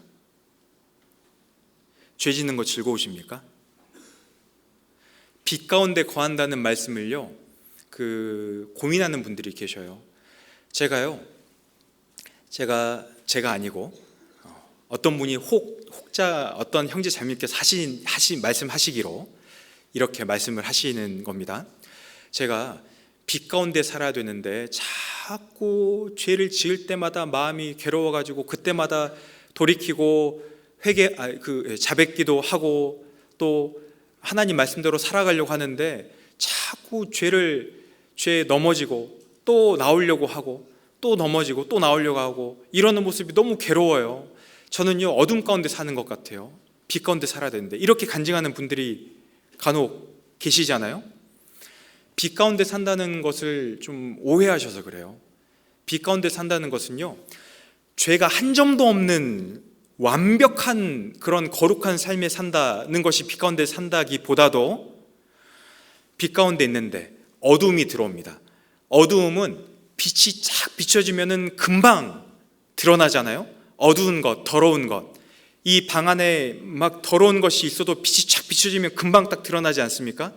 죄 짓는 거 즐거우십니까? 빛 가운데 거한다는 말씀을요, 고민하는 분들이 계셔요. 제가 아니고 어떤 분이 어떤 형제 자매님께서 말씀하시기로 이렇게 말씀을 하시는 겁니다. 제가 빛 가운데 살아야 되는데 자꾸 죄를 지을 때마다 마음이 괴로워가지고 그때마다 돌이키고 자백기도 하고 또 하나님 말씀대로 살아가려고 하는데 자꾸 죄에 넘어지고 또 나오려고 하고 또 넘어지고 또 나오려고 하고 이러는 모습이 너무 괴로워요. 저는요, 어둠 가운데 사는 것 같아요. 빛 가운데 살아야 되는데. 이렇게 간증하는 분들이 간혹 계시잖아요. 빛 가운데 산다는 것을 좀 오해하셔서 그래요. 빛 가운데 산다는 것은요, 죄가 한 점도 없는 완벽한 그런 거룩한 삶에 산다는 것이 빛 가운데 산다기보다도 빛 가운데 있는데 어두움이 들어옵니다. 어두움은 빛이 쫙 비춰지면은 금방 드러나잖아요. 어두운 것, 더러운 것. 이 방 안에 막 더러운 것이 있어도 빛이 쫙 비춰지면 금방 딱 드러나지 않습니까?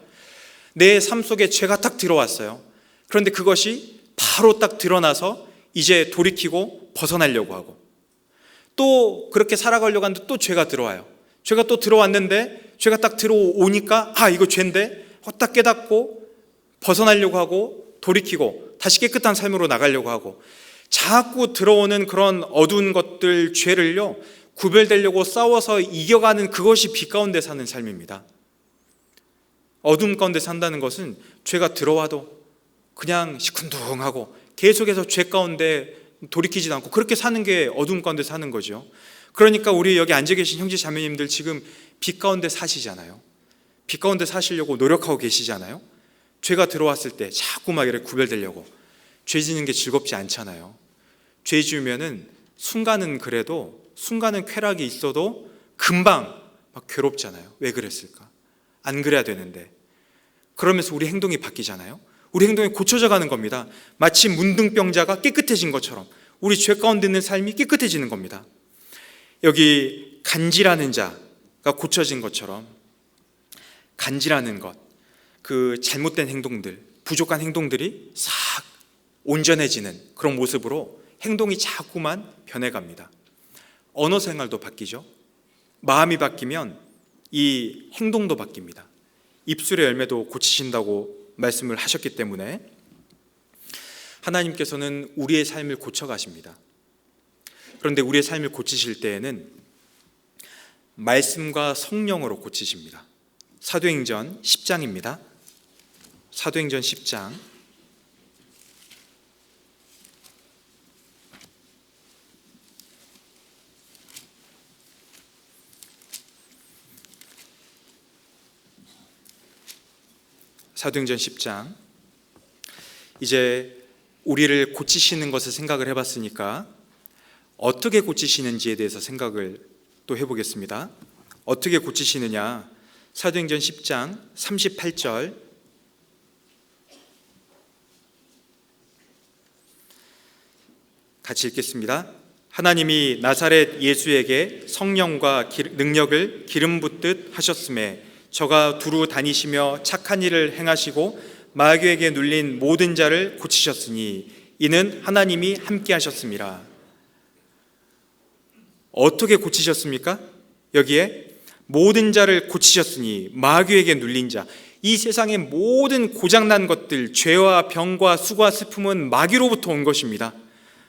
내 삶 속에 죄가 딱 들어왔어요. 그런데 그것이 바로 딱 드러나서 이제 돌이키고 벗어나려고 하고, 또 그렇게 살아가려고 하는데 또 죄가 들어와요. 죄가 또 들어왔는데 죄가 딱 들어오니까 이거 죄인데 딱 깨닫고 벗어나려고 하고 돌이키고 다시 깨끗한 삶으로 나가려고 하고, 자꾸 들어오는 그런 어두운 것들, 죄를요, 구별되려고 싸워서 이겨가는 그것이 빛 가운데 사는 삶입니다. 어둠 가운데 산다는 것은 죄가 들어와도 그냥 시큰둥하고 계속해서 죄 가운데 돌이키지도 않고 그렇게 사는 게 어둠 가운데 사는 거죠. 그러니까 우리 여기 앉아 계신 형제 자매님들 지금 빛 가운데 사시잖아요. 빛 가운데 사시려고 노력하고 계시잖아요. 죄가 들어왔을 때 자꾸 막 이렇게 구별되려고. 죄 지는 게 즐겁지 않잖아요. 죄 지으면은 순간은 그래도, 순간은 쾌락이 있어도 금방 막 괴롭잖아요. 왜 그랬을까? 안 그래야 되는데. 그러면서 우리 행동이 바뀌잖아요. 우리 행동이 고쳐져 가는 겁니다. 마치 문둥병자가 깨끗해진 것처럼 우리 죄 가운데 있는 삶이 깨끗해지는 겁니다. 여기 간질하는 자가 고쳐진 것처럼 간질하는 것, 그 잘못된 행동들, 부족한 행동들이 싹 온전해지는 그런 모습으로 행동이 자꾸만 변해갑니다. 언어 생활도 바뀌죠. 마음이 바뀌면 이 행동도 바뀝니다. 입술의 열매도 고치신다고 말씀을 하셨기 때문에 하나님께서는 우리의 삶을 고쳐가십니다. 그런데 우리의 삶을 고치실 때에는 말씀과 성령으로 고치십니다. 사도행전 10장입니다. 사도행전 10장 사도행전 10장 이제 우리를 고치시는 것을 생각을 해봤으니까 어떻게 고치시는지에 대해서 생각을 또 해보겠습니다. 어떻게 고치시느냐? 사도행전 10장 38절 같이 읽겠습니다. 하나님이 나사렛 예수에게 성령과 능력을 기름 붓듯 하셨음에 저가 두루 다니시며 착한 일을 행하시고 마귀에게 눌린 모든 자를 고치셨으니 이는 하나님이 함께 하셨습니다. 어떻게 고치셨습니까? 여기에 모든 자를 고치셨으니 마귀에게 눌린 자, 이 세상의 모든 고장난 것들, 죄와 병과 수고와 슬픔은 마귀로부터 온 것입니다.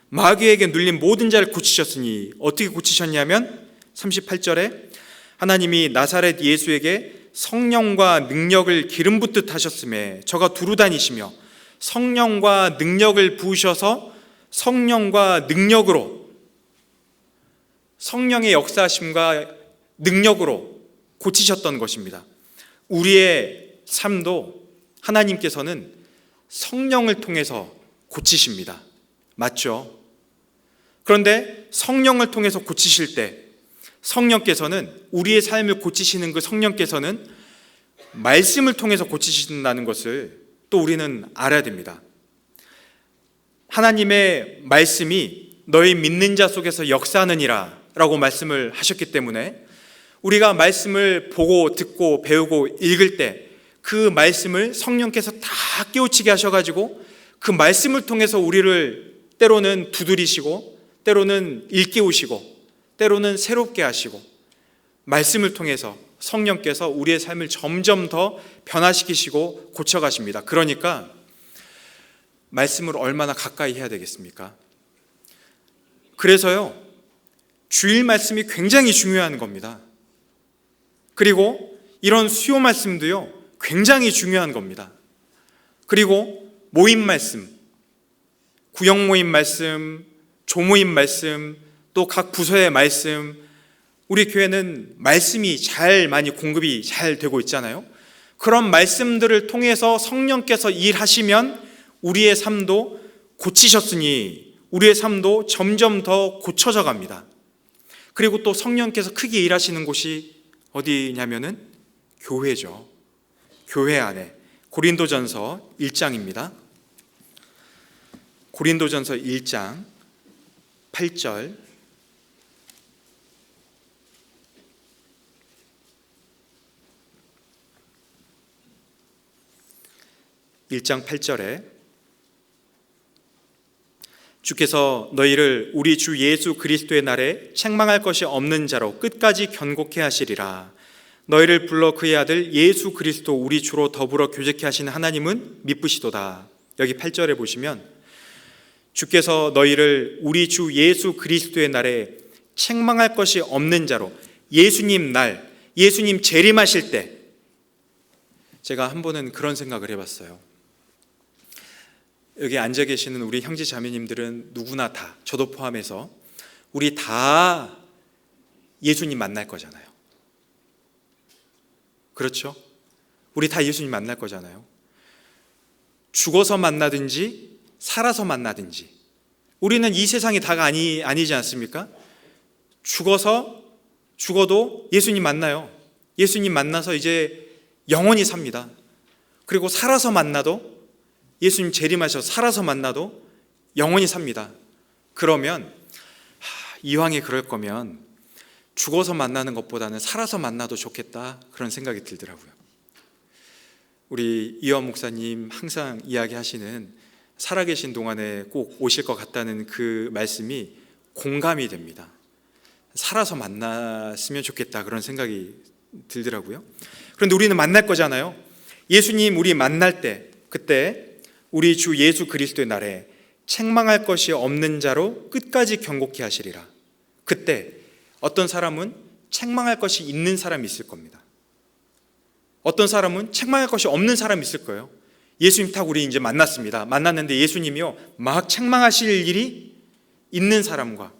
마귀에게 눌린 모든 자를 고치셨으니 어떻게 고치셨냐면 38절에 하나님이 나사렛 예수에게 성령과 능력을 기름 붓듯 하셨음에 저가 두루 다니시며 성령과 능력을 부으셔서 성령과 능력으로 성령의 역사하심과 능력으로 고치셨던 것입니다. 우리의 삶도 하나님께서는 성령을 통해서 고치십니다. 맞죠? 그런데 성령을 통해서 고치실 때 성령께서는 우리의 삶을 고치시는 그 성령께서는 말씀을 통해서 고치신다는 것을 또 우리는 알아야 됩니다. 하나님의 말씀이 너희 믿는 자 속에서 역사하느니라 라고 말씀을 하셨기 때문에 우리가 말씀을 보고 듣고 배우고 읽을 때 그 말씀을 성령께서 다 깨우치게 하셔가지고 그 말씀을 통해서 우리를 때로는 두드리시고 때로는 일깨우시고 때로는 새롭게 하시고 말씀을 통해서 성령께서 우리의 삶을 점점 더 변화시키시고 고쳐가십니다. 그러니까 말씀을 얼마나 가까이 해야 되겠습니까? 그래서요, 주일 말씀이 굉장히 중요한 겁니다. 그리고 이런 수요 말씀도요, 굉장히 중요한 겁니다. 그리고 모임 말씀, 구역 모임 말씀, 조모임 말씀, 또 각 부서의 말씀, 우리 교회는 말씀이 많이 공급이 잘 되고 있잖아요. 그런 말씀들을 통해서 성령께서 일하시면 우리의 삶도 고치셨으니 우리의 삶도 점점 더 고쳐져 갑니다. 그리고 또 성령께서 크게 일하시는 곳이 어디냐면은 교회죠. 교회 안에 고린도전서 1장입니다. 고린도전서 1장 8절 1장 8절에 주께서 너희를 우리 주 예수 그리스도의 날에 책망할 것이 없는 자로 끝까지 견고케 하시리라. 너희를 불러 그의 아들 예수 그리스도 우리 주로 더불어 교제케 하시는 하나님은 미쁘시도다. 여기 8절에 보시면 주께서 너희를 우리 주 예수 그리스도의 날에 책망할 것이 없는 자로, 예수님 날, 예수님 재림하실 때 제가 한 번은 그런 생각을 해봤어요. 여기 앉아 계시는 우리 형제 자매님들은 누구나 다, 저도 포함해서 우리 다 예수님 만날 거잖아요. 그렇죠? 우리 다 예수님 만날 거잖아요. 죽어서 만나든지 살아서 만나든지 우리는 이 세상이 다가 아니지 않습니까? 죽어도 예수님 만나요. 예수님 만나서 이제 영원히 삽니다. 그리고 살아서 만나도, 예수님 재림하셔서 살아서 만나도 영원히 삽니다. 그러면 이왕에 그럴 거면 죽어서 만나는 것보다는 살아서 만나도 좋겠다, 그런 생각이 들더라고요. 우리 이완 목사님 항상 이야기하시는 살아계신 동안에 꼭 오실 것 같다는 그 말씀이 공감이 됩니다. 살아서 만났으면 좋겠다, 그런 생각이 들더라고요. 그런데 우리는 만날 거잖아요. 예수님 우리 만날 때, 그때 우리 주 예수 그리스도의 날에 책망할 것이 없는 자로 끝까지 경고케 하시리라. 그때 어떤 사람은 책망할 것이 있는 사람이 있을 겁니다. 어떤 사람은 책망할 것이 없는 사람이 있을 거예요. 예수님 딱 우리 이제 만났습니다. 만났는데 예수님이요 막 책망하실 일이 있는 사람과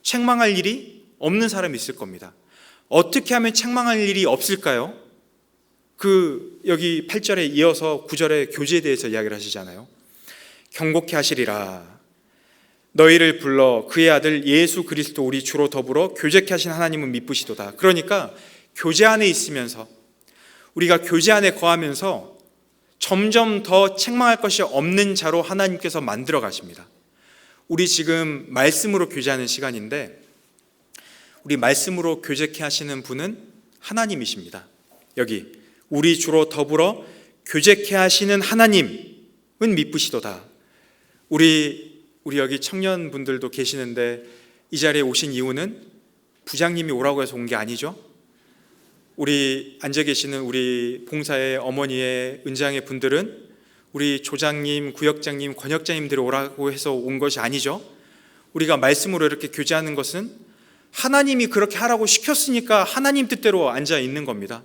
책망할 일이 없는 사람이 있을 겁니다. 어떻게 하면 책망할 일이 없을까요? 여기 8절에 이어서 9절에 교제에 대해서 이야기를 하시잖아요. 경고케 하시리라. 너희를 불러 그의 아들 예수 그리스도 우리 주로 더불어 교제케 하신 하나님은 미쁘시도다. 그러니까 교제 안에 있으면서, 우리가 교제 안에 거하면서 점점 더 책망할 것이 없는 자로 하나님께서 만들어 가십니다. 우리 지금 말씀으로 교제하는 시간인데, 우리 말씀으로 교제케 하시는 분은 하나님이십니다. 여기 우리 주로 더불어 교제케 하시는 하나님은 미쁘시도다. 우리 여기 청년분들도 계시는데 이 자리에 오신 이유는 부장님이 오라고 해서 온 게 아니죠. 우리 앉아 계시는 우리 봉사의 어머니의 은장의 분들은 우리 조장님, 구역장님, 권역장님들이 오라고 해서 온 것이 아니죠. 우리가 말씀으로 이렇게 교제하는 것은 하나님이 그렇게 하라고 시켰으니까 하나님 뜻대로 앉아 있는 겁니다.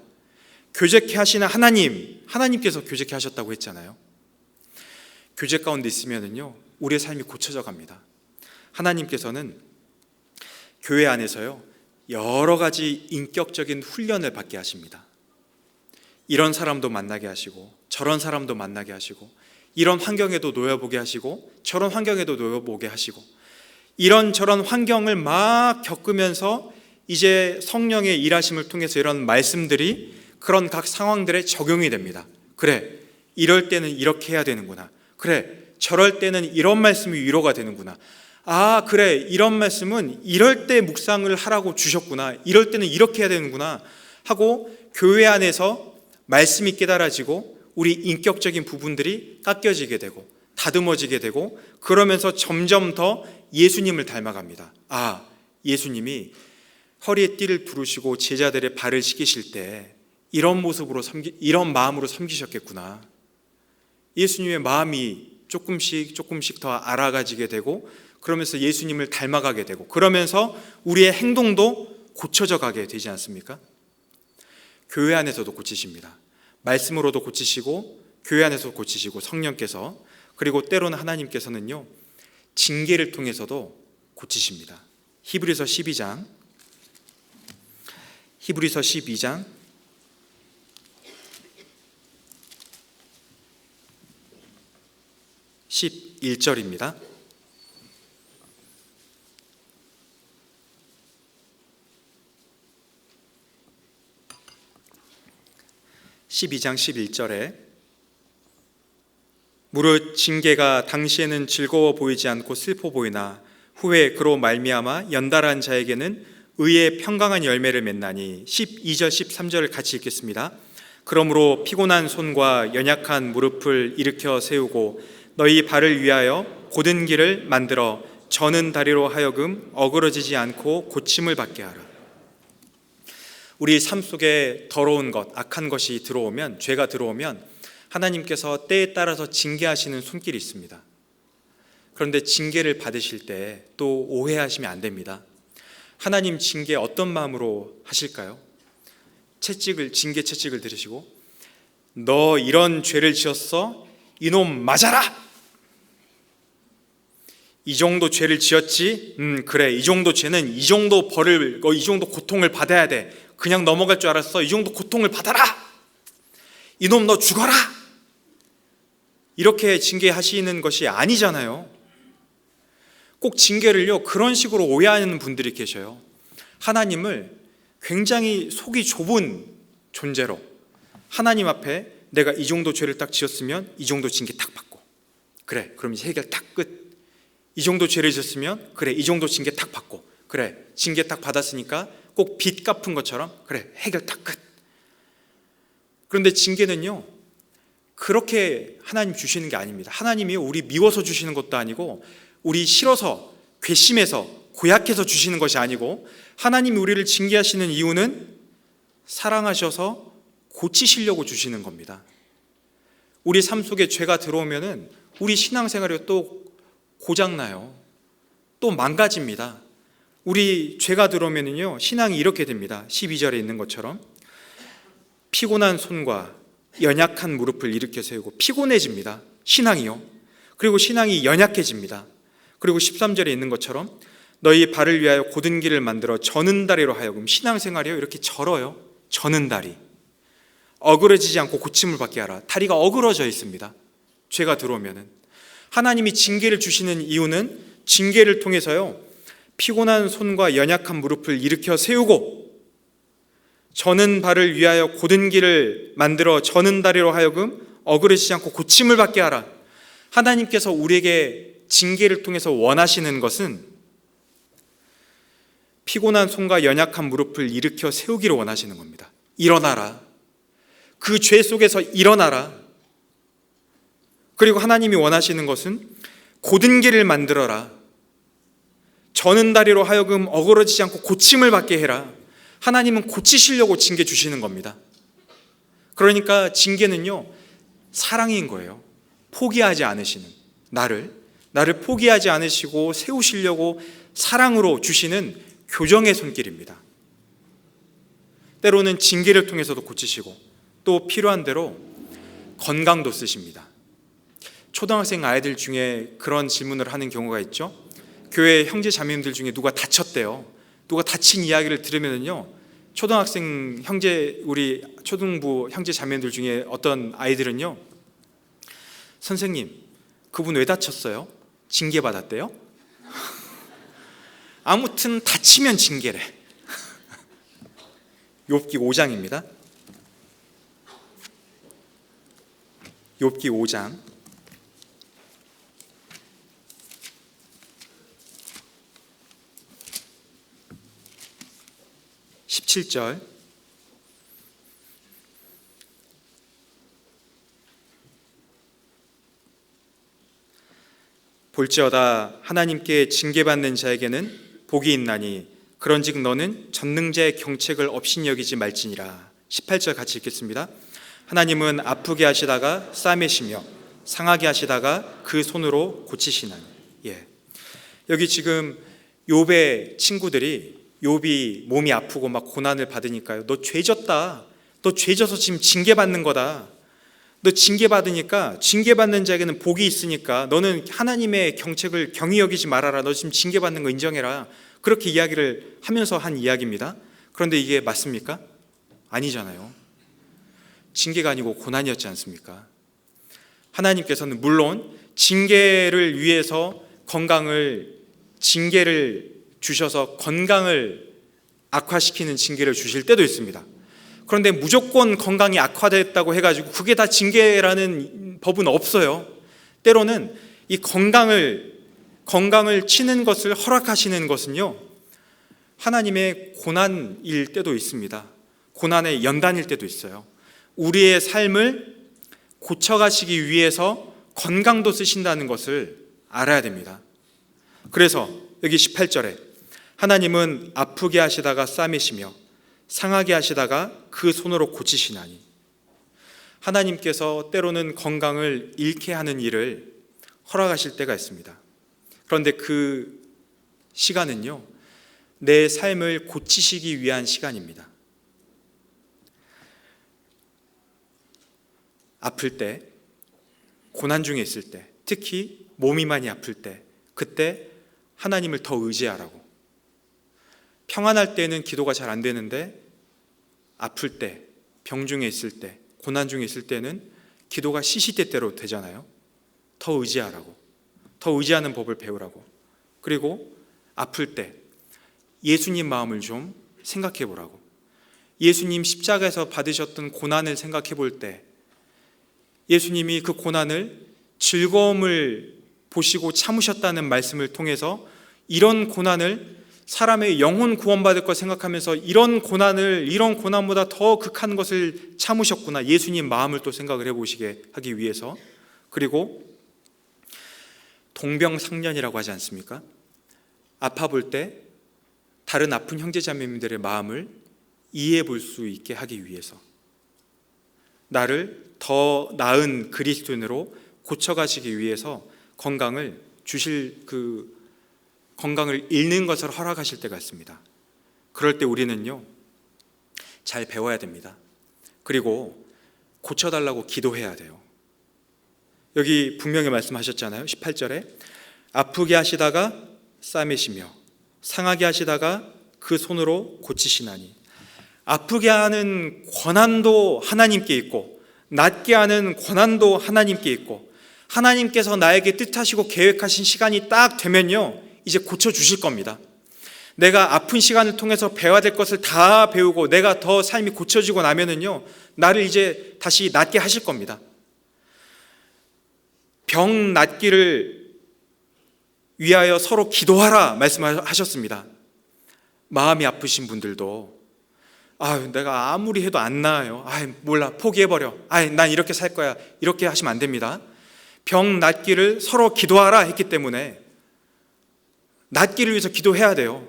교제케 하시는 하나님께서 교제케 하셨다고 했잖아요. 교제 가운데 있으면은요 우리의 삶이 고쳐져 갑니다. 하나님께서는 교회 안에서요 여러 가지 인격적인 훈련을 받게 하십니다. 이런 사람도 만나게 하시고 저런 사람도 만나게 하시고, 이런 환경에도 놓여보게 하시고 저런 환경에도 놓여보게 하시고, 이런저런 환경을 막 겪으면서 이제 성령의 일하심을 통해서 이런 말씀들이 그런 각 상황들에 적용이 됩니다. 그래, 이럴 때는 이렇게 해야 되는구나. 그래, 저럴 때는 이런 말씀이 위로가 되는구나. 아, 그래, 이런 말씀은 이럴 때 묵상을 하라고 주셨구나. 이럴 때는 이렇게 해야 되는구나 하고 교회 안에서 말씀이 깨달아지고 우리 인격적인 부분들이 깎여지게 되고 다듬어지게 되고, 그러면서 점점 더 예수님을 닮아갑니다. 아, 예수님이 허리에 띠를 두르시고 제자들의 발을 씻기실 때 이런 모습으로 이런 마음으로 섬기셨겠구나. 예수님의 마음이 조금씩 더 알아가지게 되고, 그러면서 예수님을 닮아가게 되고, 그러면서 우리의 행동도 고쳐져 가게 되지 않습니까? 교회 안에서도 고치십니다. 말씀으로도 고치시고 교회 안에서 고치시고 성령께서, 그리고 때로는 하나님께서는요 징계를 통해서도 고치십니다. 히브리서 12장 11절입니다. 12장 11절에 무릇 징계가 당시에는 즐거워 보이지 않고 슬퍼 보이나 후에 그로 말미암아 연달한 자에게는 의의 평강한 열매를 맺나니, 12절 13절을 같이 읽겠습니다. 그러므로 피곤한 손과 연약한 무릎을 일으켜 세우고 너희 발을 위하여 곧은 길을 만들어 저는 다리로 하여금 어그러지지 않고 고침을 받게 하라. 우리 삶 속에 더러운 것, 악한 것이 들어오면, 죄가 들어오면 하나님께서 때에 따라서 징계하시는 손길이 있습니다. 그런데 징계를 받으실 때 또 오해하시면 안 됩니다. 하나님 징계 어떤 마음으로 하실까요? 징계 채찍을 들으시고 너 이런 죄를 지었어? 이놈 맞아라! 이 정도 죄를 지었지? 그래. 이 정도 죄는 이 정도 벌을, 이 정도 고통을 받아야 돼. 그냥 넘어갈 줄 알았어. 이 정도 고통을 받아라. 이놈 너 죽어라. 이렇게 징계하시는 것이 아니잖아요. 꼭 징계를요, 그런 식으로 오해하는 분들이 계셔요. 하나님을 굉장히 속이 좁은 존재로, 하나님 앞에 내가 이 정도 죄를 딱 지었으면 이 정도 징계 딱 받고, 그래, 그럼 이제 해결 딱 끝. 이 정도 죄를 지었으면 그래, 이 정도 징계 딱 받고, 그래, 징계 딱 받았으니까 꼭 빚 갚은 것처럼 그래, 해결 딱 끝. 그런데 징계는요, 그렇게 하나님 주시는 게 아닙니다. 하나님이 우리 미워서 주시는 것도 아니고 우리 싫어서, 괘씸해서, 고약해서 주시는 것이 아니고, 하나님이 우리를 징계하시는 이유는 사랑하셔서 고치시려고 주시는 겁니다. 우리 삶 속에 죄가 들어오면은 우리 신앙생활이 또 고장나요. 또 망가집니다. 우리 죄가 들어오면은요, 신앙이 이렇게 됩니다. 12절에 있는 것처럼 피곤한 손과 연약한 무릎을 일으켜 세우고, 피곤해집니다. 신앙이요. 그리고 신앙이 연약해집니다. 그리고 13절에 있는 것처럼 너희 발을 위하여 곧은 길을 만들어 저는 다리로 하여금, 신앙생활이요, 이렇게 절어요. 저는 다리. 어그러지지 않고 고침을 받게 하라. 다리가 어그러져 있습니다. 죄가 들어오면은. 하나님이 징계를 주시는 이유는 징계를 통해서요, 피곤한 손과 연약한 무릎을 일으켜 세우고, 저는 발을 위하여 곧은 길을 만들어 저는 다리로 하여금 어그러지지 않고 고침을 받게 하라. 하나님께서 우리에게 징계를 통해서 원하시는 것은 피곤한 손과 연약한 무릎을 일으켜 세우기를 원하시는 겁니다. 일어나라. 그 죄 속에서 일어나라. 그리고 하나님이 원하시는 것은 곧은 길을 만들어라. 저는 다리로 하여금 어그러지지 않고 고침을 받게 해라. 하나님은 고치시려고 징계 주시는 겁니다. 그러니까 징계는요, 사랑인 거예요. 포기하지 않으시는, 나를 포기하지 않으시고 세우시려고 사랑으로 주시는 교정의 손길입니다. 때로는 징계를 통해서도 고치시고, 또 필요한 대로 건강도 쓰십니다. 초등학생 아이들 중에 그런 질문을 하는 경우가 있죠. 교회 형제 자매님들 중에 누가 다쳤대요. 누가 다친 이야기를 들으면요, 초등학생 형제, 우리 초등부 형제 자매들 중에 어떤 아이들은요, 선생님, 그분 왜 다쳤어요? 징계 받았대요? 아무튼 다치면 징계래. 욥기 5장입니다. 욥기 5장 17절. 볼지어다 하나님께 징계받는 자에게는 복이 있나니 그런즉 너는 전능자의 경책을 업신여기지 말지니라. 18절 같이 읽겠습니다. 하나님은 아프게 하시다가 싸매시며 상하게 하시다가 그 손으로 고치시나니. 여기 지금 욥의 친구들이, 욥이 몸이 아프고 막 고난을 받으니까요, 너 죄졌다, 너 죄져서 지금 징계받는 거다, 너 징계받으니까, 징계받는 자에게는 복이 있으니까 너는 하나님의 경책을 경히 여기지 말아라, 너 지금 징계받는 거 인정해라, 그렇게 이야기를 하면서 한 이야기입니다. 그런데 이게 맞습니까? 아니잖아요. 징계가 아니고 고난이었지 않습니까? 하나님께서는 물론 징계를 위해서 징계를 주셔서 건강을 악화시키는 징계를 주실 때도 있습니다. 그런데 무조건 건강이 악화됐다고 해가지고 그게 다 징계라는 법은 없어요. 때로는 이 건강을 치는 것을 허락하시는 것은요, 하나님의 고난일 때도 있습니다. 고난의 연단일 때도 있어요. 우리의 삶을 고쳐가시기 위해서 건강도 쓰신다는 것을 알아야 됩니다. 그래서 여기 18절에 하나님은 아프게 하시다가 싸매시며 상하게 하시다가 그 손으로 고치시나니, 하나님께서 때로는 건강을 잃게 하는 일을 허락하실 때가 있습니다. 그런데 그 시간은요, 내 삶을 고치시기 위한 시간입니다. 아플 때, 고난 중에 있을 때, 특히 몸이 많이 아플 때, 그때 하나님을 더 의지하라고. 평안할 때는 기도가 잘 안 되는데 아플 때, 병 중에 있을 때, 고난 중에 있을 때는 기도가 시시때때로 되잖아요. 더 의지하라고. 더 의지하는 법을 배우라고. 그리고 아플 때 예수님 마음을 좀 생각해 보라고. 예수님 십자가에서 받으셨던 고난을 생각해 볼 때 예수님이 그 고난을 즐거움을 보시고 참으셨다는 말씀을 통해서 이런 고난을 사람의 영혼 구원받을 것 생각하면서 이런 고난보다 더 극한 것을 참으셨구나. 예수님 마음을 또 생각을 해보시게 하기 위해서. 그리고 동병상련이라고 하지 않습니까? 아파 볼 때 다른 아픈 형제자매님들의 마음을 이해해 볼 수 있게 하기 위해서 나를 더 나은 그리스도인으로 고쳐가시기 위해서 건강을 잃는 것을 허락하실 때가 있습니다. 그럴 때 우리는요, 잘 배워야 됩니다. 그리고 고쳐달라고 기도해야 돼요. 여기 분명히 말씀하셨잖아요. 18절에 아프게 하시다가 싸매시며 상하게 하시다가 그 손으로 고치시나니. 아프게 하는 권한도 하나님께 있고 낫게 하는 권한도 하나님께 있고 하나님께서 나에게 뜻하시고 계획하신 시간이 딱 되면요, 이제 고쳐주실 겁니다. 내가 아픈 시간을 통해서 배워야 될 것을 다 배우고 내가 더 삶이 고쳐지고 나면은요, 나를 이제 다시 낫게 하실 겁니다. 병 낫기를 위하여 서로 기도하라 말씀하셨습니다. 마음이 아프신 분들도 내가 아무리 해도 안 나아요. 몰라, 포기해버려. 난 이렇게 살 거야. 이렇게 하시면 안 됩니다. 병 낫기를 서로 기도하라 했기 때문에 낫기를 위해서 기도해야 돼요.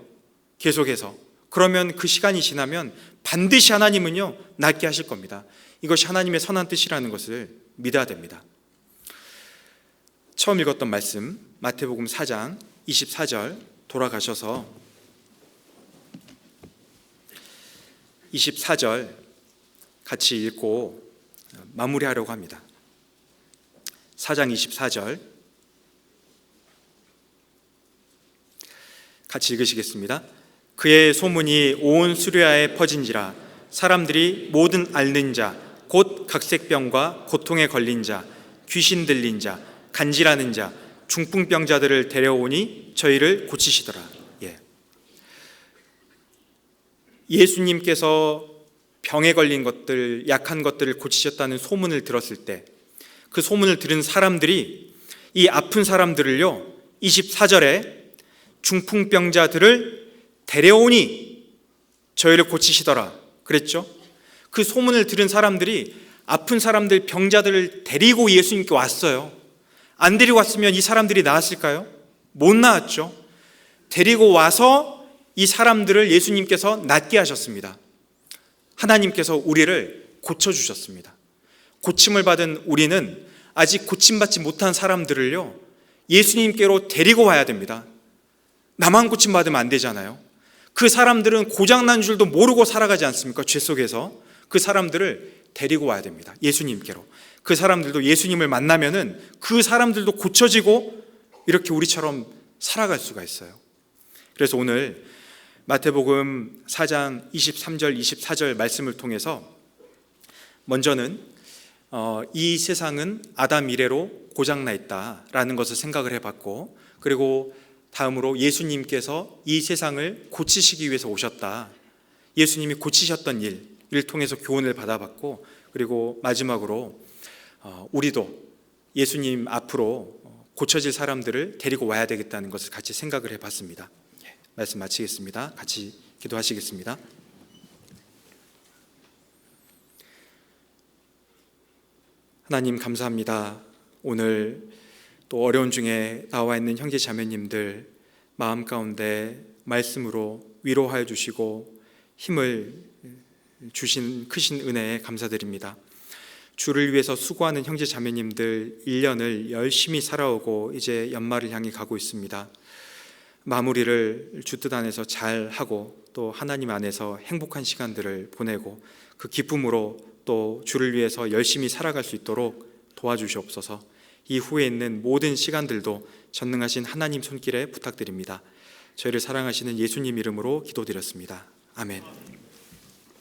계속해서. 그러면 그 시간이 지나면 반드시 하나님은요, 낫게 하실 겁니다. 이것이 하나님의 선한 뜻이라는 것을 믿어야 됩니다. 처음 읽었던 말씀 마태복음 4장 24절 돌아가셔서 24절 같이 읽고 마무리하려고 합니다. 4장 24절 같이 읽으시겠습니다. 그의 소문이 온 수르야에 퍼진지라. 사람들이 모든 앓는 자 곧 각색병과 고통에 걸린 자 귀신 들린 자 간질하는 자 중풍병자들을 데려오니 저희를 고치시더라. 예수님께서 병에 걸린 것들, 약한 것들을 고치셨다는 소문을 들었을 때 그 소문을 들은 사람들이 이 아픈 사람들을요, 24절에 중풍병자들을 데려오니 저희를 고치시더라 그랬죠. 그 소문을 들은 사람들이 아픈 사람들, 병자들을 데리고 예수님께 왔어요. 안 데리고 왔으면 이 사람들이 나았을까요? 못 나았죠. 데리고 와서 이 사람들을 예수님께서 낫게 하셨습니다. 하나님께서 우리를 고쳐주셨습니다. 고침을 받은 우리는 아직 고침받지 못한 사람들을요, 예수님께로 데리고 와야 됩니다. 나만 고침받으면 안 되잖아요. 그 사람들은 고장난 줄도 모르고 살아가지 않습니까? 죄 속에서. 그 사람들을 데리고 와야 됩니다. 예수님께로. 그 사람들도 예수님을 만나면은 그 사람들도 고쳐지고 이렇게 우리처럼 살아갈 수가 있어요. 그래서 오늘 마태복음 4장 23절 24절 말씀을 통해서 먼저는 이 세상은 아담 이래로 고장나 있다라는 것을 생각을 해봤고, 그리고 다음으로 예수님께서 이 세상을 고치시기 위해서 오셨다. 예수님이 고치셨던 일을 통해서 교훈을 받아봤고, 그리고 마지막으로 우리도 예수님 앞으로 고쳐질 사람들을 데리고 와야 되겠다는 것을 같이 생각을 해봤습니다. 말씀 마치겠습니다. 같이 기도하시겠습니다. 하나님 감사합니다. 오늘 또 어려운 중에 나와 있는 형제 자매님들 마음 가운데 말씀으로 위로하여 주시고 힘을 주신 크신 은혜에 감사드립니다. 주를 위해서 수고하는 형제 자매님들 1년을 열심히 살아오고 이제 연말을 향해 가고 있습니다. 마무리를 주 뜻 안에서 잘 하고 또 하나님 안에서 행복한 시간들을 보내고 그 기쁨으로 또 주를 위해서 열심히 살아갈 수 있도록 도와주시옵소서. 이후에 있는 모든 시간들도 전능하신 하나님 손길에 부탁드립니다. 저희를 사랑하시는 예수님 이름으로 기도드렸습니다. 아멘.